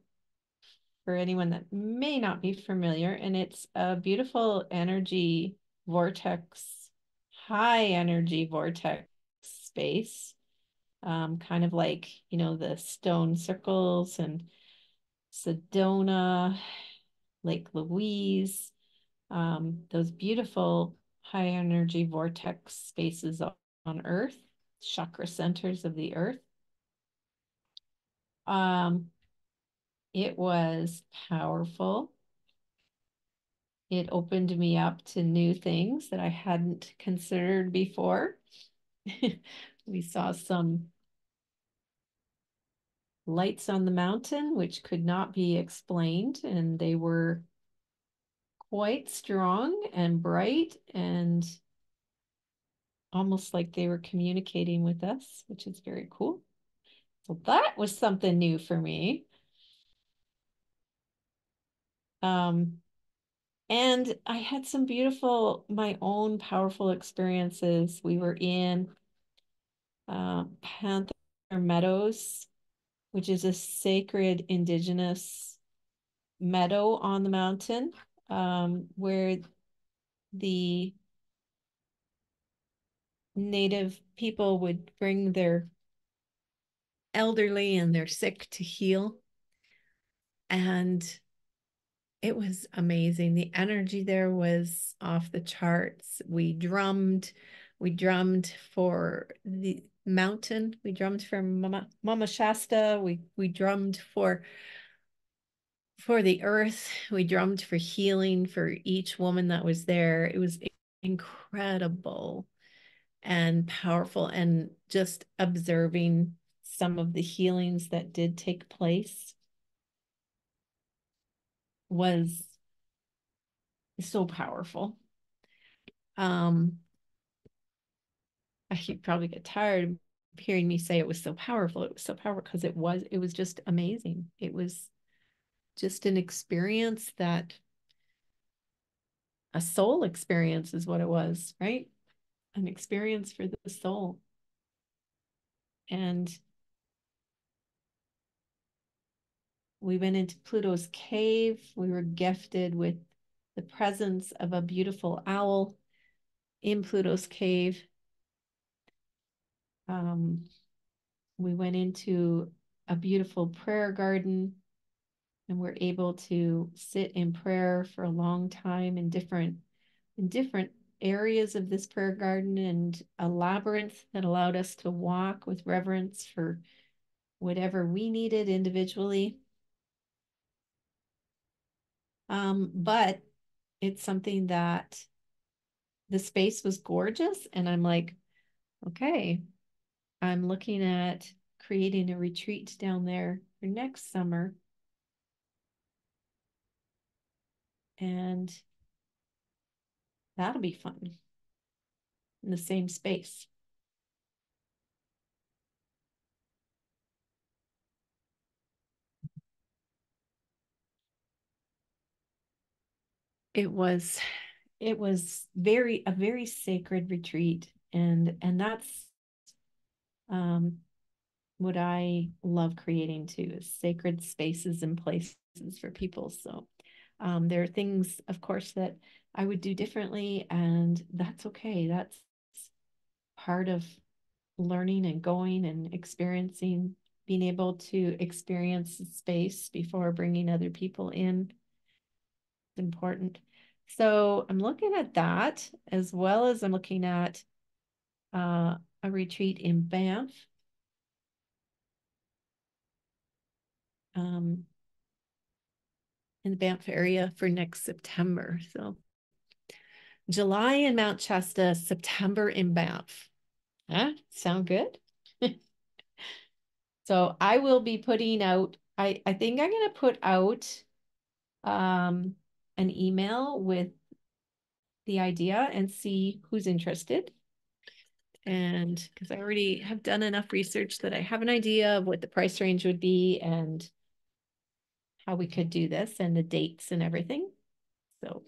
[SPEAKER 1] for anyone that may not be familiar, and it's a beautiful energy vortex, high energy vortex space, kind of like, the stone circles and Sedona, Lake Louise, those beautiful high energy vortex spaces on Earth, chakra centers of the Earth. Um, it was powerful. It opened me up to new things that I hadn't considered before. We saw some lights on the mountain, which could not be explained, and they were quite strong and bright and almost like they were communicating with us, which is very cool. So that was something new for me. Um, and I had some beautiful, my own powerful experiences. We were in Panther Meadows, which is a sacred indigenous meadow on the mountain, where the native people would bring their elderly and their sick to heal. And it was amazing. The energy there was off the charts. We drummed for the mountain. We drummed for Mama Shasta. We drummed for the earth. We drummed for healing for each woman that was there. It was incredible and powerful, and just observing some of the healings that did take place was so powerful. Um, you probably get tired of hearing me say it was so powerful. It was so powerful because it was just amazing. It was just an experience that a soul experience is what it was, right? An experience for the soul. And we went into Pluto's cave. We were gifted with the presence of a beautiful owl in Pluto's cave. Um, we went into a beautiful prayer garden and we're able to sit in prayer for a long time in different areas of this prayer garden, and a labyrinth that allowed us to walk with reverence for whatever we needed individually. But it's something that the space was gorgeous, and I'm like, okay, I'm looking at creating a retreat down there for next summer. And that'll be fun in the same space. It was it was a very sacred retreat, and that's um what I love creating too, is sacred spaces and places for people. So there are things, of course, that I would do differently, and that's okay. That's part of learning and going and experiencing being able to experience the space before bringing other people in is important. So I'm looking at that as well as I'm looking at a retreat in Banff. Um, in the Banff area for next September. So July in Mount Shasta, September in Banff. Huh? Sound good? So I will be putting out, I think I'm going to put out um, an email with the idea and see who's interested. And because I already have done enough research that I have an idea of what the price range would be and how we could do this and the dates and everything. So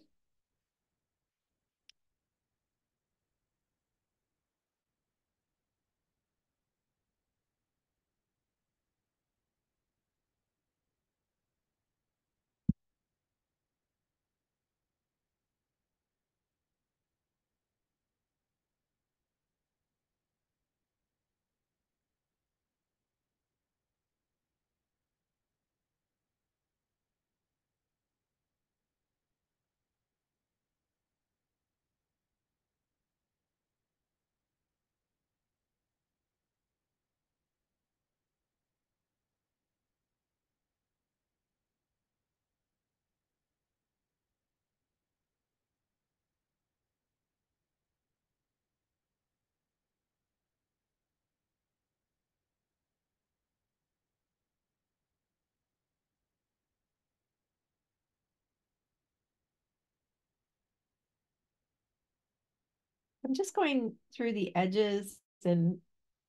[SPEAKER 1] I'm just going through the edges and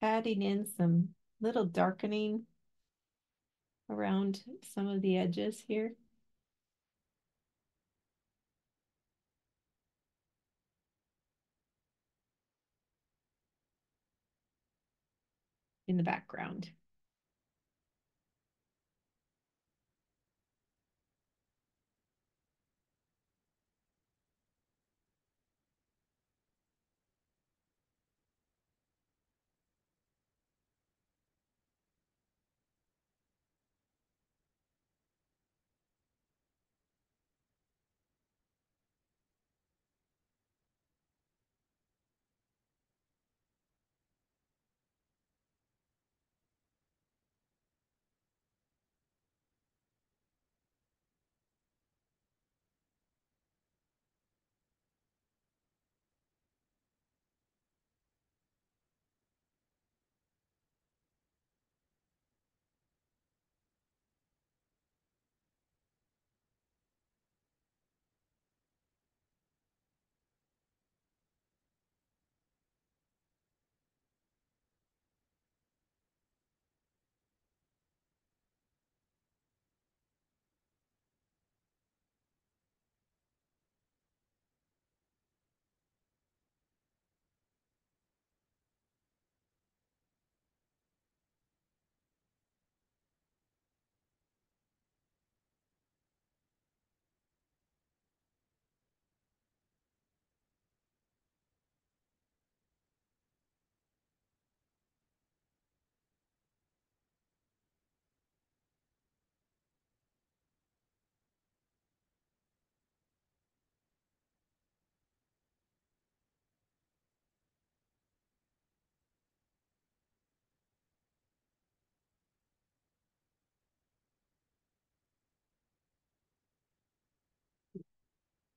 [SPEAKER 1] adding in some little darkening around some of the edges here in the background.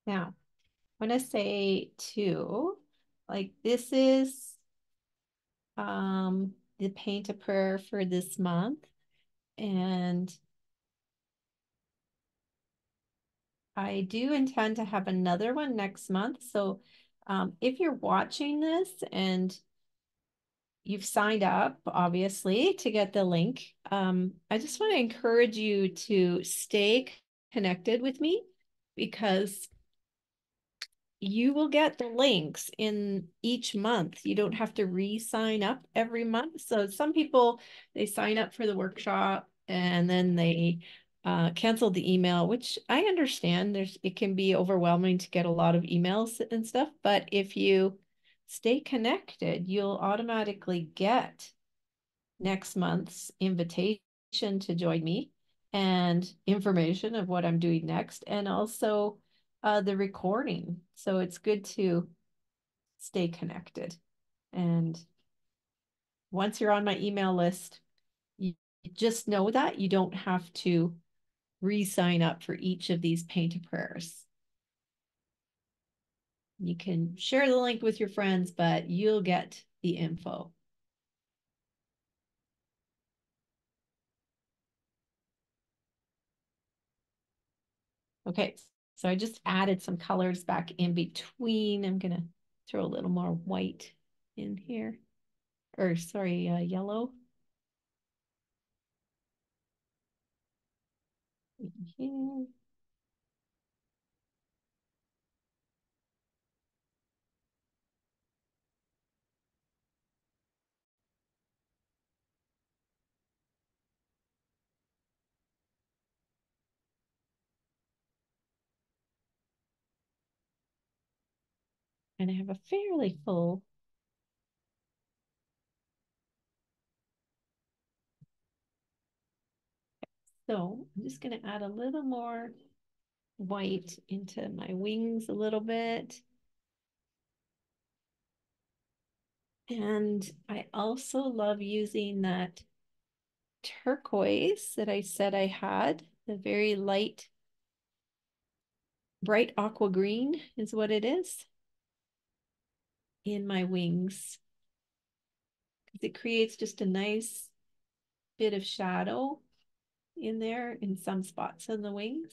[SPEAKER 1] Now, I'm going to say two, like this is the paint a prayer for this month. And I do intend to have another one next month. So if you're watching this and you've signed up, obviously, to get the link, I just want to encourage you to stay connected with me because you will get the links in each month. You don't have to re-sign up every month. So some people, they sign up for the workshop and then they cancel the email, which I understand. It can be overwhelming to get a lot of emails and stuff. But if you stay connected, you'll automatically get next month's invitation to join me and information of what I'm doing next, and also the recording. So it's good to stay connected. And once you're on my email list, you just know that you don't have to re-sign up for each of these painted prayers. You can share the link with your friends, but you'll get the info. Okay, so I just added some colors back in between. I'm gonna throw a little more white in here, or sorry, yellow in here. And I have a fairly full. So I'm just gonna add a little more white into my wings a little bit. And I also love using that turquoise that I said I had, the very light, bright aqua green is what it is in my wings. It creates just a nice bit of shadow in there in some spots on the wings.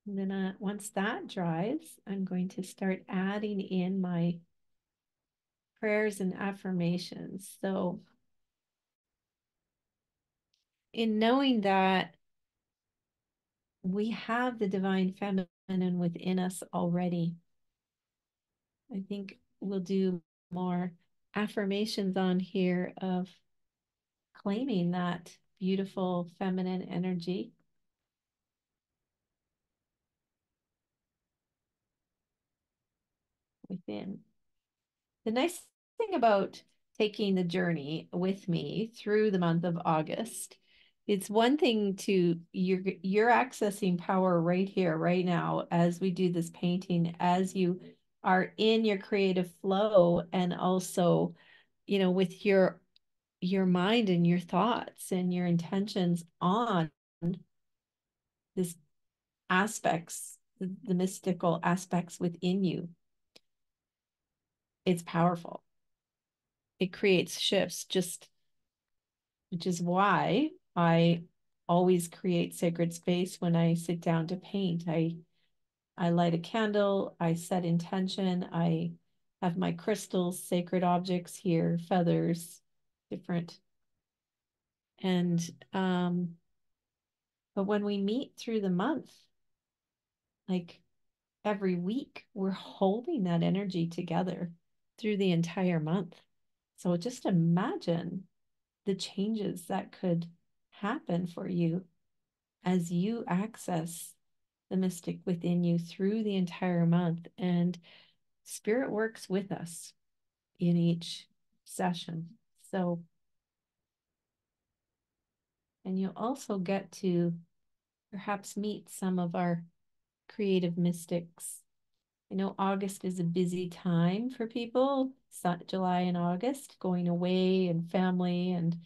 [SPEAKER 1] And then once that dries, I'm going to start adding in my prayers and affirmations. So in knowing that we have the divine feminine within us already, I think we'll do more affirmations on here of claiming that beautiful feminine energy within. The nice thing about taking the journey with me through the month of August, it's one thing to you're accessing power right here, right now, as we do this painting, as you are in your creative flow, and also, with your mind and your thoughts and your intentions on this aspects, the mystical aspects within you. It's powerful. It creates shifts, just which is why I always create sacred space when I sit down to paint. I light a candle, I set intention, I have my crystals, sacred objects here, feathers, different. And but when we meet through the month, like every week, we're holding that energy together through the entire month. So just imagine the changes that could happen for you as you access the mystic within you through the entire month. And spirit works with us in each session. So, and you'll also get to perhaps meet some of our creative mystics. I know August is a busy time for people, July and August, going away and family and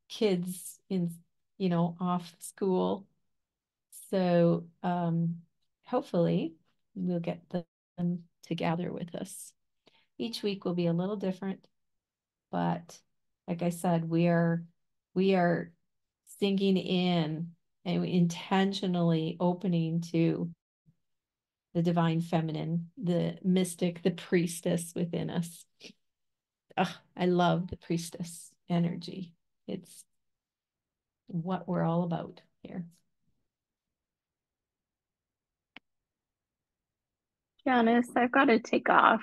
[SPEAKER 1] kids in, off school. So hopefully we'll get them to gather with us. Each week will be a little different, but like I said, we are sinking in and intentionally opening to the divine feminine, the mystic, the priestess within us. Oh, I love the priestess energy. It's what we're all about here.
[SPEAKER 2] Janice, I've got to take off.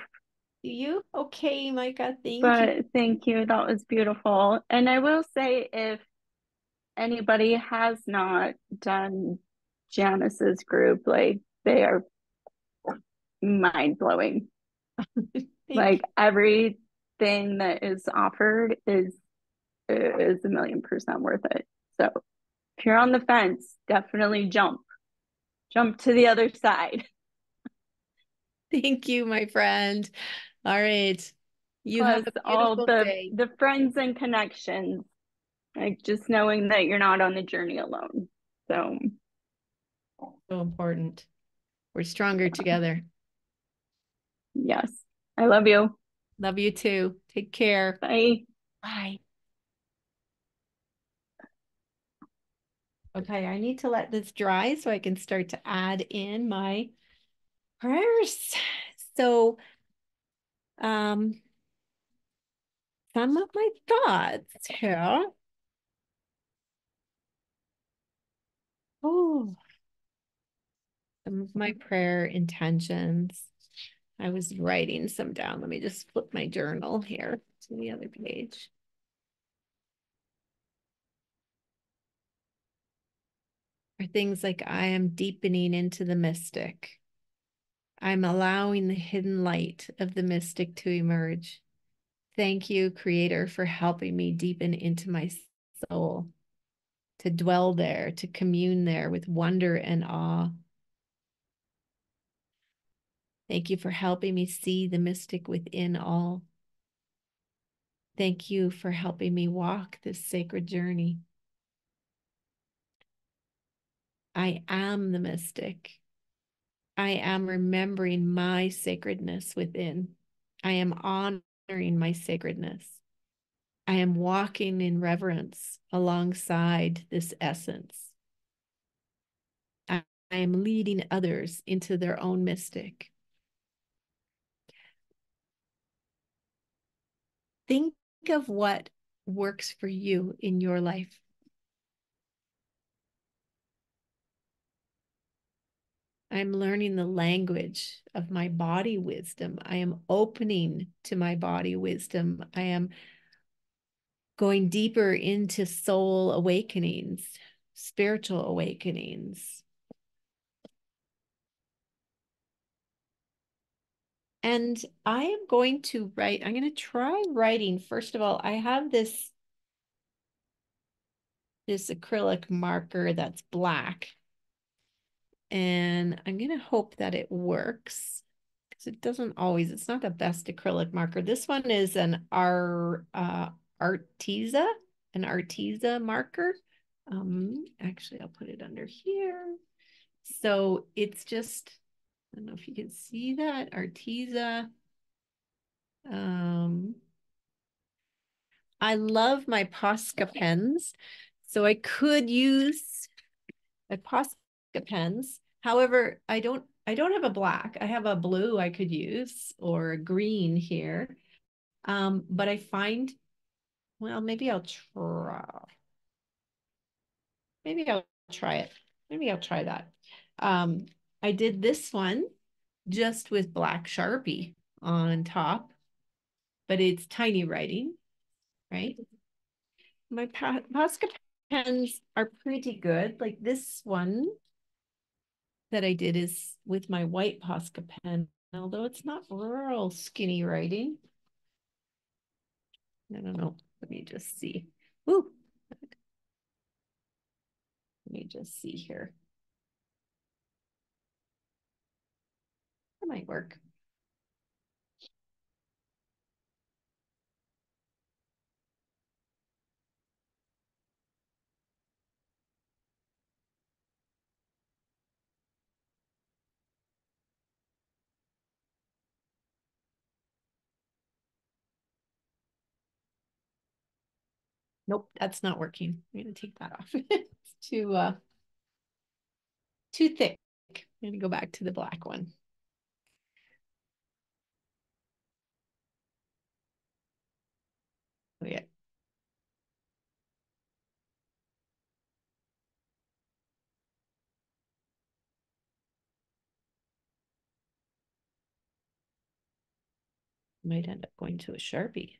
[SPEAKER 1] You? Okay, Micah, thank you.
[SPEAKER 2] But thank you. That was beautiful. And I will say, if anybody has not done Janice's group, like they are mind blowing.
[SPEAKER 1] Thank
[SPEAKER 2] Like everything that is offered is 1,000,000% worth it. So if you're on the fence, definitely jump to the other side.
[SPEAKER 1] thank you, my friend. All right. You have
[SPEAKER 2] Plus
[SPEAKER 1] a
[SPEAKER 2] all
[SPEAKER 1] beautiful day.
[SPEAKER 2] the friends and connections, like just knowing that you're not on the journey alone. So
[SPEAKER 1] So important. We're stronger together.
[SPEAKER 2] yes, I love you.
[SPEAKER 1] Love you too. Take care.
[SPEAKER 2] Bye.
[SPEAKER 1] Bye. Okay, I need to let this dry so I can start to add in my prayers. So, um, some of my thoughts here. Oh, some of my prayer intentions. I was writing some down. Let me just flip my journal here to the other page. Are things like I am deepening into the mystic. I'm allowing the hidden light of the mystic to emerge. Thank you, Creator, for helping me deepen into my soul, to dwell there, to commune there with wonder and awe. Thank you for helping me see the mystic within all. Thank you for helping me walk this sacred journey. I am the mystic. I am remembering my sacredness within. I am honoring my sacredness. I am walking in reverence alongside this essence. I am leading others into their own mystic. Think of what works for you in your life. I'm learning the language of my body wisdom. I am opening to my body wisdom. I am going deeper into soul awakenings, spiritual awakenings. And I am going to write, I'm going to try writing. First of all, I have this acrylic marker that's black. And I'm going to hope that it works because it doesn't always, it's not the best acrylic marker. This one is Arteza, an Arteza marker. Actually, I'll put it under here. So it's just, I don't know if you can see that, Arteza. Um, I love my Posca pens. So I could use my Posca pens. However, I don't have a black. I have a blue I could use or a green here. But I find, well, maybe I'll try it. Maybe I'll try that. Um, I did this one just with black Sharpie on top, but it's tiny writing, right? My Posca pens are pretty good. Like this one that I did is with my white Posca pen, although it's not real skinny writing. I don't know. Let me just see. Ooh, let me just see here. That might work. Nope, that's not working. I'm gonna take that off. It's too thick. I'm gonna go back to the black one. Oh yeah. Might end up going to a Sharpie.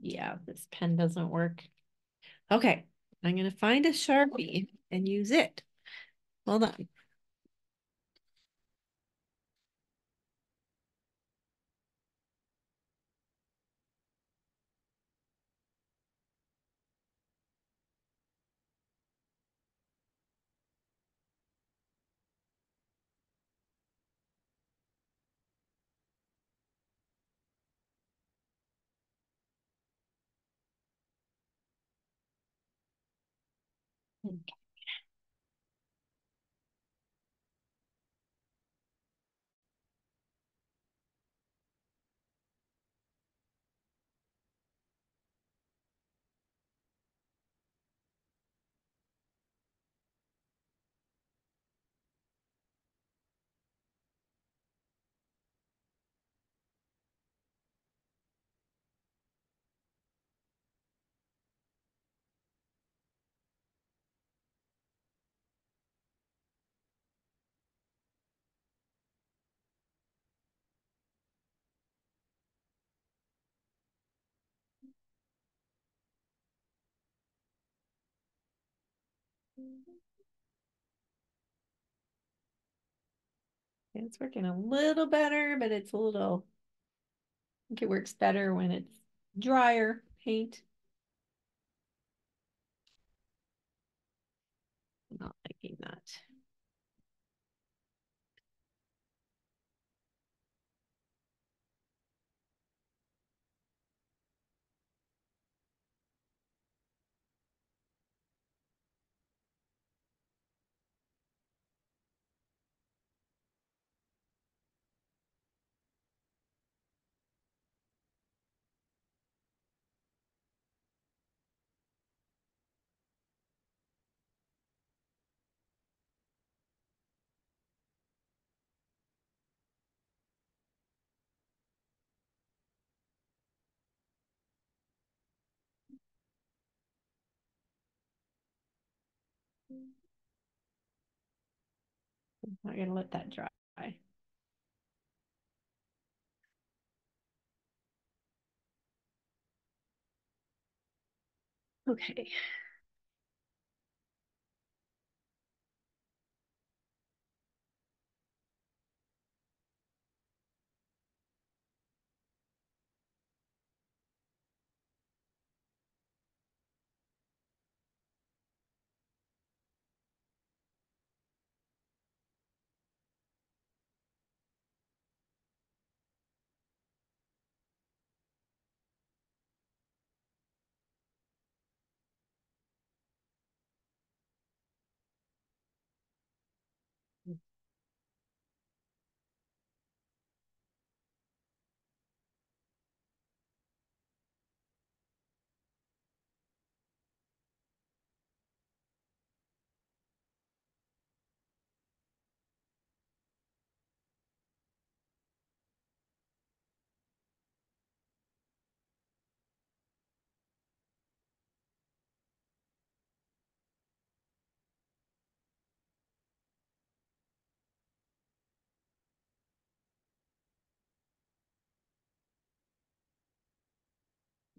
[SPEAKER 1] Yeah, this pen doesn't work. Okay, I'm going to find a Sharpie and use it. Hold on. It's working a little better, but it's a little, I think it works better when it's drier paint. I'm not liking that. I'm not gonna let that dry. Okay.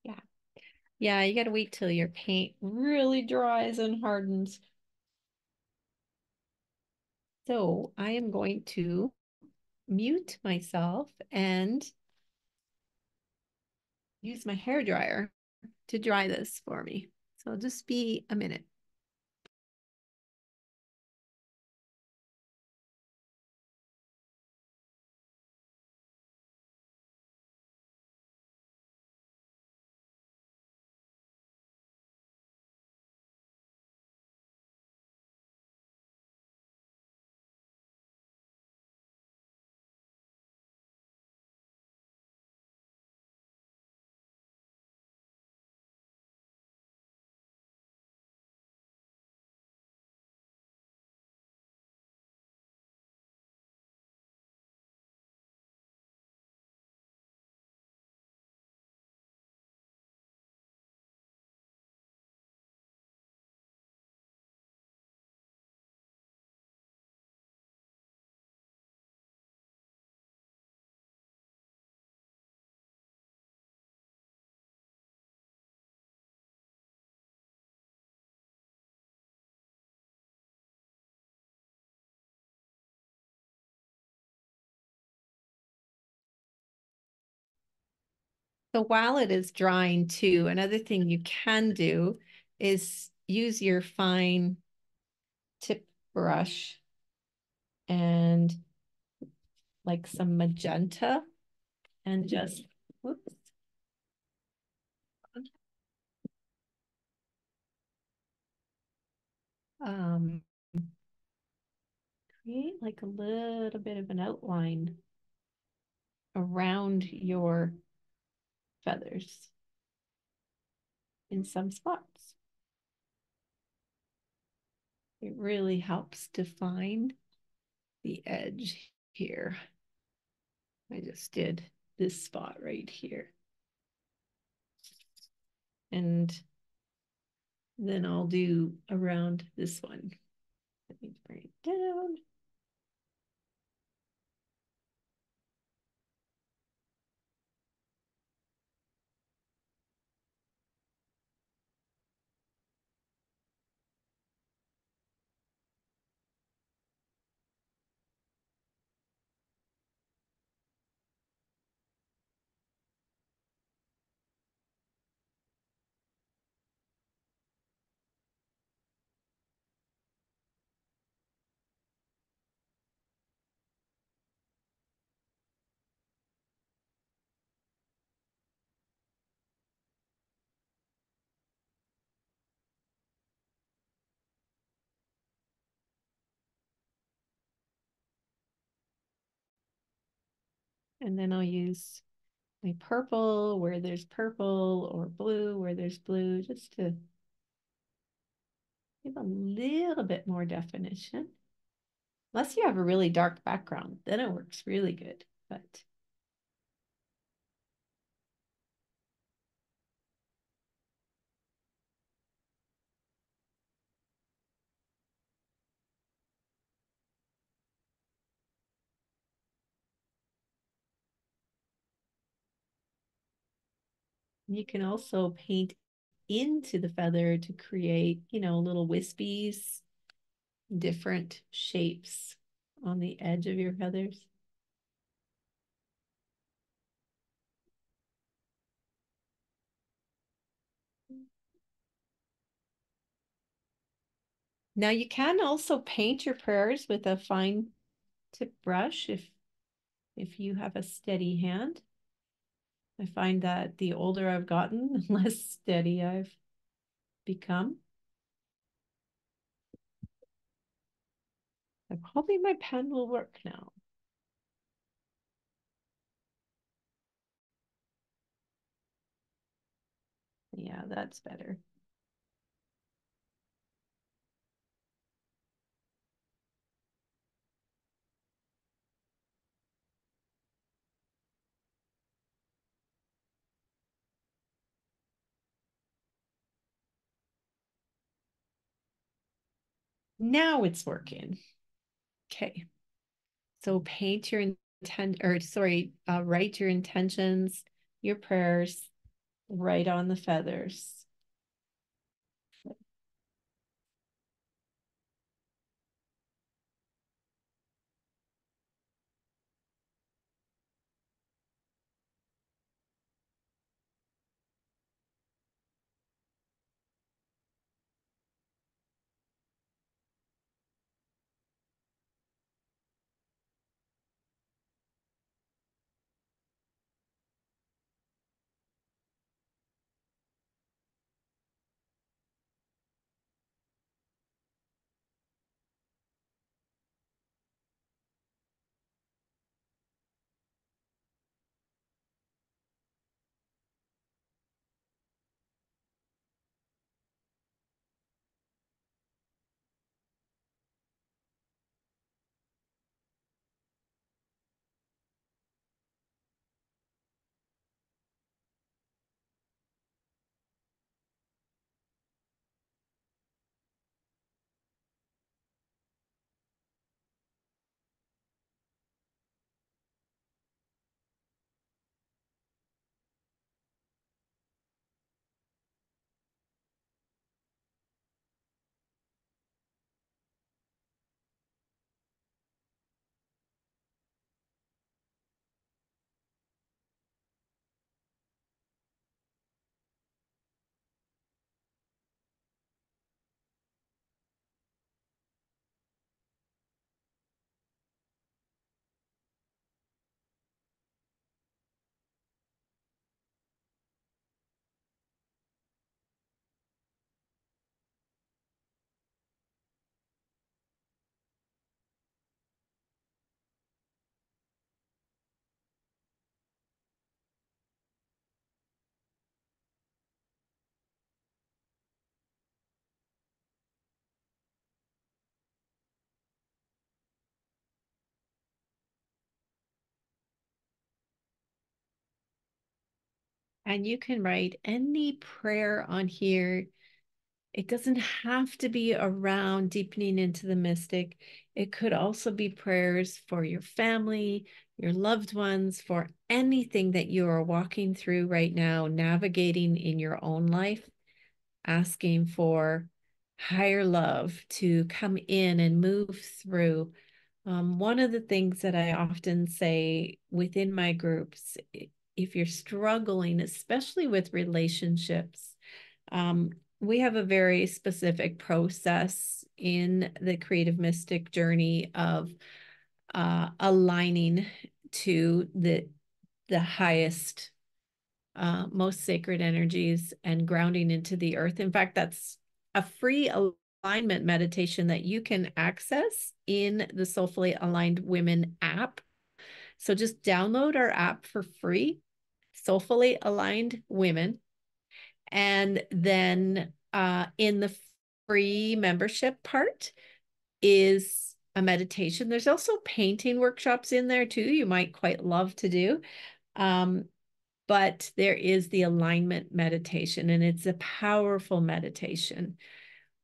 [SPEAKER 1] Yeah. Yeah, you gotta wait till your paint really dries and hardens. So I am going to mute myself and use my hair dryer to dry this for me. So just be a minute. So while it is drying too, another thing you can do is use your fine tip brush and like some magenta and just whoops, um, create like a little bit of an outline around your feathers in some spots. It really helps define the edge here. I just did this spot right here. And then I'll do around this one. Let me bring it down. And then I'll use my purple where there's purple or blue where there's blue, just to give a little bit more definition. Unless you have a really dark background, then it works really good. But you can also paint into the feather to create, little wispies, different shapes on the edge of your feathers. Now you can also paint your prayers with a fine tip brush if you have a steady hand. I find that the older I've gotten, the less steady I've become. Hoping my pen will work now. Yeah, that's better. Now it's working. Okay. So paint your intent, or sorry, write your intentions, your prayers right on the feathers. And you can write any prayer on here. It doesn't have to be around deepening into the mystic. It could also be prayers for your family, your loved ones, for anything that you are walking through right now, navigating in your own life, asking for higher love to come in and move through. One of the things that I often say within my groups, if you're struggling, especially with relationships, um, we have a very specific process in the creative mystic journey of aligning to the highest, most sacred energies and grounding into the earth. In fact, that's a free alignment meditation that you can access in the Soulfully Aligned Women app. So just download our app for free, Soulfully Aligned Women. And then in the free membership part is a meditation. There's also painting workshops in there too, you might quite love to do. Um, but there is the alignment meditation, and it's a powerful meditation.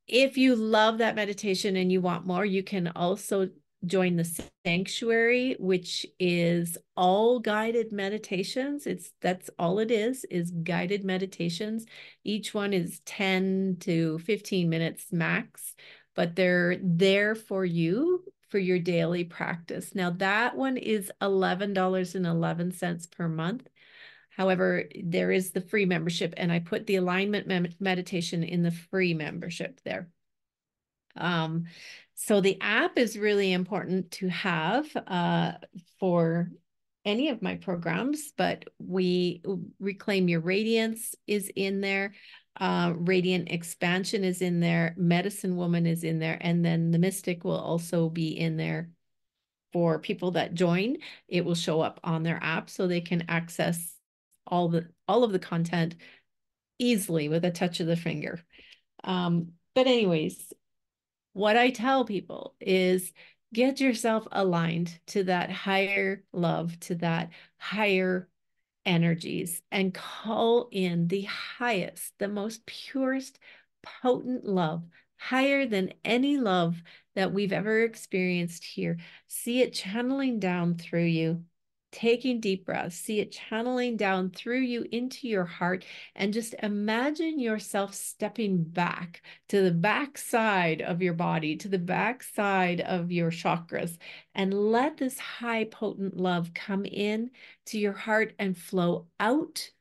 [SPEAKER 1] If you love that meditation and you want more, you can also join the sanctuary, which is all guided meditations. That's all it is guided meditations. Each one is 10 to 15 minutes max, but they're there for you for your daily practice. Now that one is $11.11 per month. However, there is the free membership, and I put the alignment meditation in the free membership there. Um, so the app is really important to have for any of my programs, but we Reclaim Your Radiance is in there. Radiant Expansion is in there. Medicine Woman is in there. And then the Mystic will also be in there for people that join. It will show up on their app so they can access all of the content easily with a touch of the finger. But anyways, what I tell people is get yourself aligned to that higher love, to that higher energies, and call in the highest, the most purest, potent love, higher than any love that we've ever experienced here. See it channeling down through you. Taking deep breaths, see it channeling down through you into your heart, and just imagine yourself stepping back to the back side of your body, to the back side of your chakras, and let this high potent love come in to your heart and flow out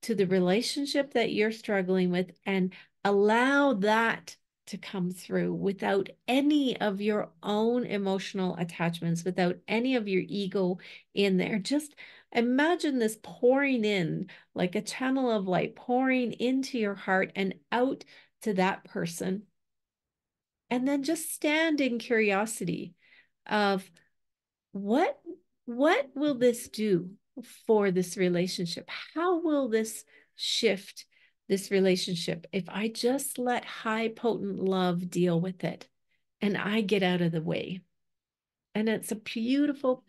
[SPEAKER 1] to the relationship that you're struggling with, and allow that to come through without any of your own emotional attachments, without any of your ego in there. Just imagine this pouring in like a channel of light, pouring into your heart and out to that person. And then just stand in curiosity of what what will this do for this relationship? How will this shift this relationship if I just let high potent love deal with it and I get out of the way? And it's a beautiful,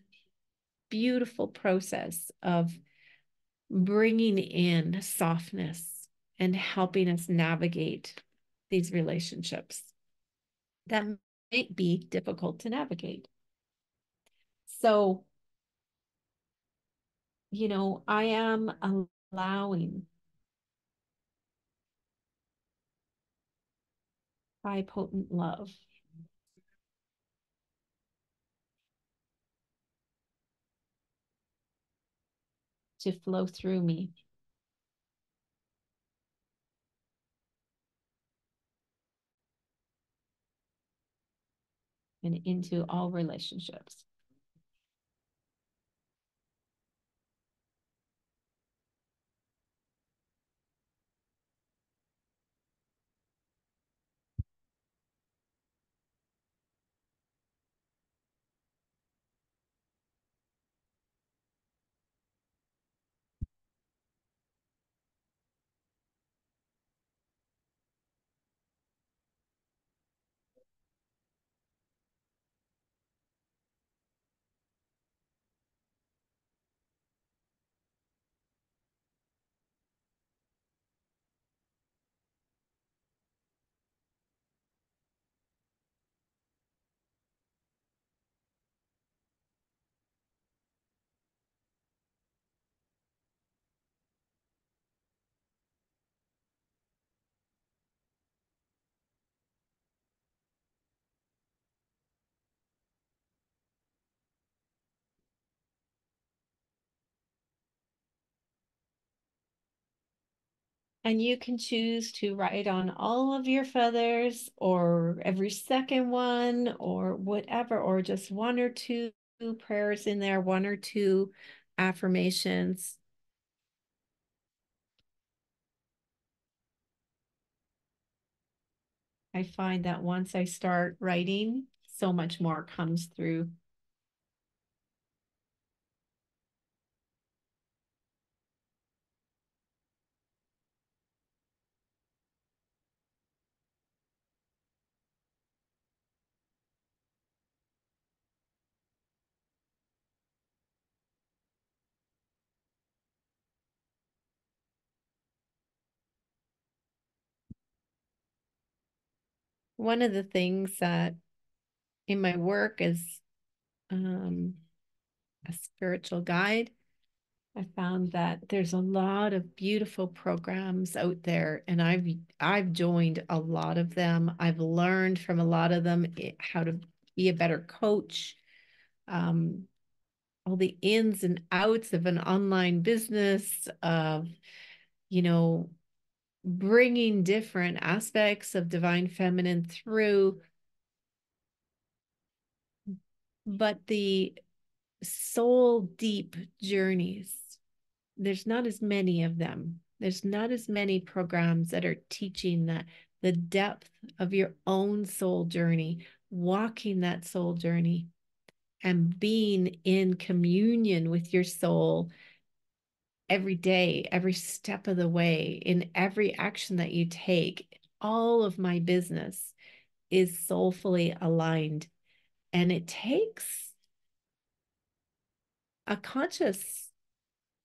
[SPEAKER 1] beautiful process of bringing in softness and helping us navigate these relationships that might be difficult to navigate. So, I am allowing high potent love to flow through me and into all relationships. And you can choose to write on all of your feathers or every second one or whatever, or just one or two prayers in there, one or two affirmations. I find that once I start writing, so much more comes through. One of the things that in my work as um, a spiritual guide, I found that there's a lot of beautiful programs out there, and I've joined a lot of them. I've learned from a lot of them how to be a better coach, um, all the ins and outs of an online business, of you know bringing different aspects of divine feminine through, but the soul deep journeys, there's not as many of them. There's not as many programs that are teaching that the depth of your own soul journey, walking that soul journey and being in communion with your soul every day, every step of the way, in every action that you take. All of my business is soulfully aligned, and it takes a conscious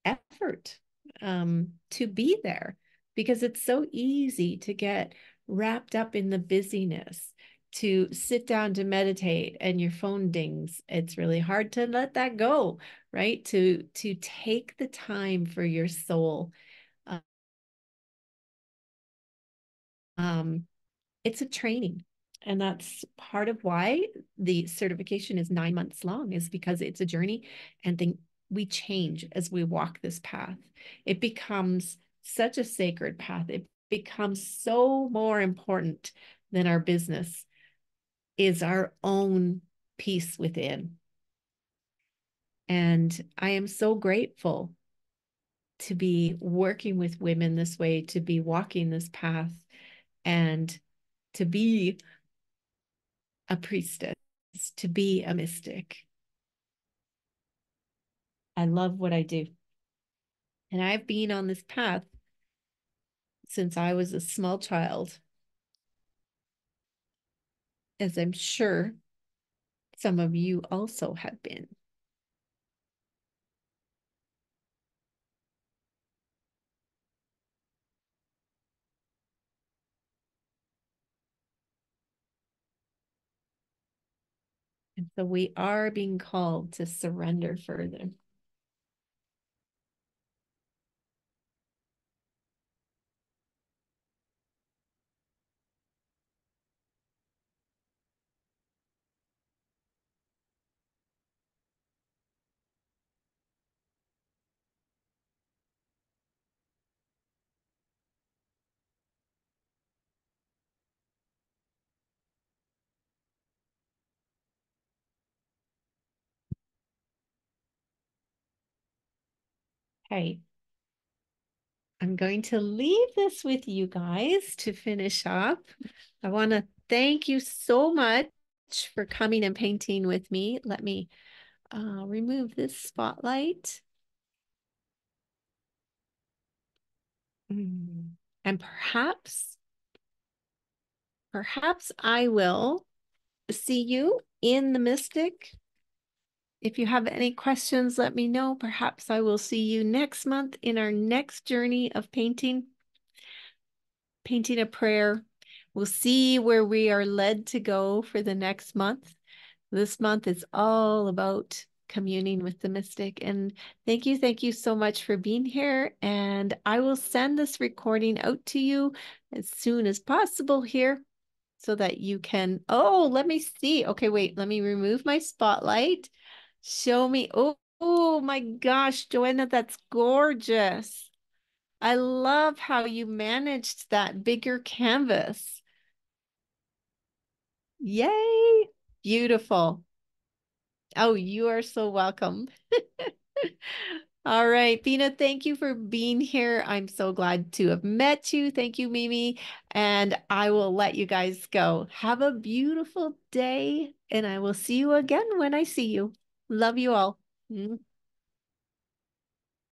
[SPEAKER 1] effort to be there, because it's so easy to get wrapped up in the busyness, to sit down to meditate and your phone dings. It's really hard to let that go, right? To take the time for your soul. Um, it's a training. And that's part of why the certification is 9 months long, is because it's a journey, and then we change as we walk this path. It becomes such a sacred path. It becomes so more important than our business is our own peace within. And I am so grateful to be working with women this way, to be walking this path, and to be a priestess, to be a mystic. I love what I do. And I've been on this path since I was a small child, as I'm sure some of you also have been. And so we are being called to surrender further. Okay, I'm going to leave this with you guys to finish up. I want to thank you so much for coming and painting with me. Let me remove this spotlight. And perhaps I will see you in the Mystic. If you have any questions, let me know. Perhaps I will see you next month in our next journey of painting a prayer. We'll see where we are led to go for the next month. This month is all about communing with the Mystic. And thank you so much for being here. And I will send this recording out to you as soon as possible here, so that you can, oh, let me see. Okay, wait, let me remove my spotlight. Show me. Oh, oh my gosh, Joanna, that's gorgeous. I love how you managed that bigger canvas. Yay! Beautiful. Oh, you are so welcome. All right, Pina, thank you for being here. I'm so glad to have met you. Thank you, Mimi. And I will let you guys go. Have a beautiful day, and I will see you again when I see you. Love you all.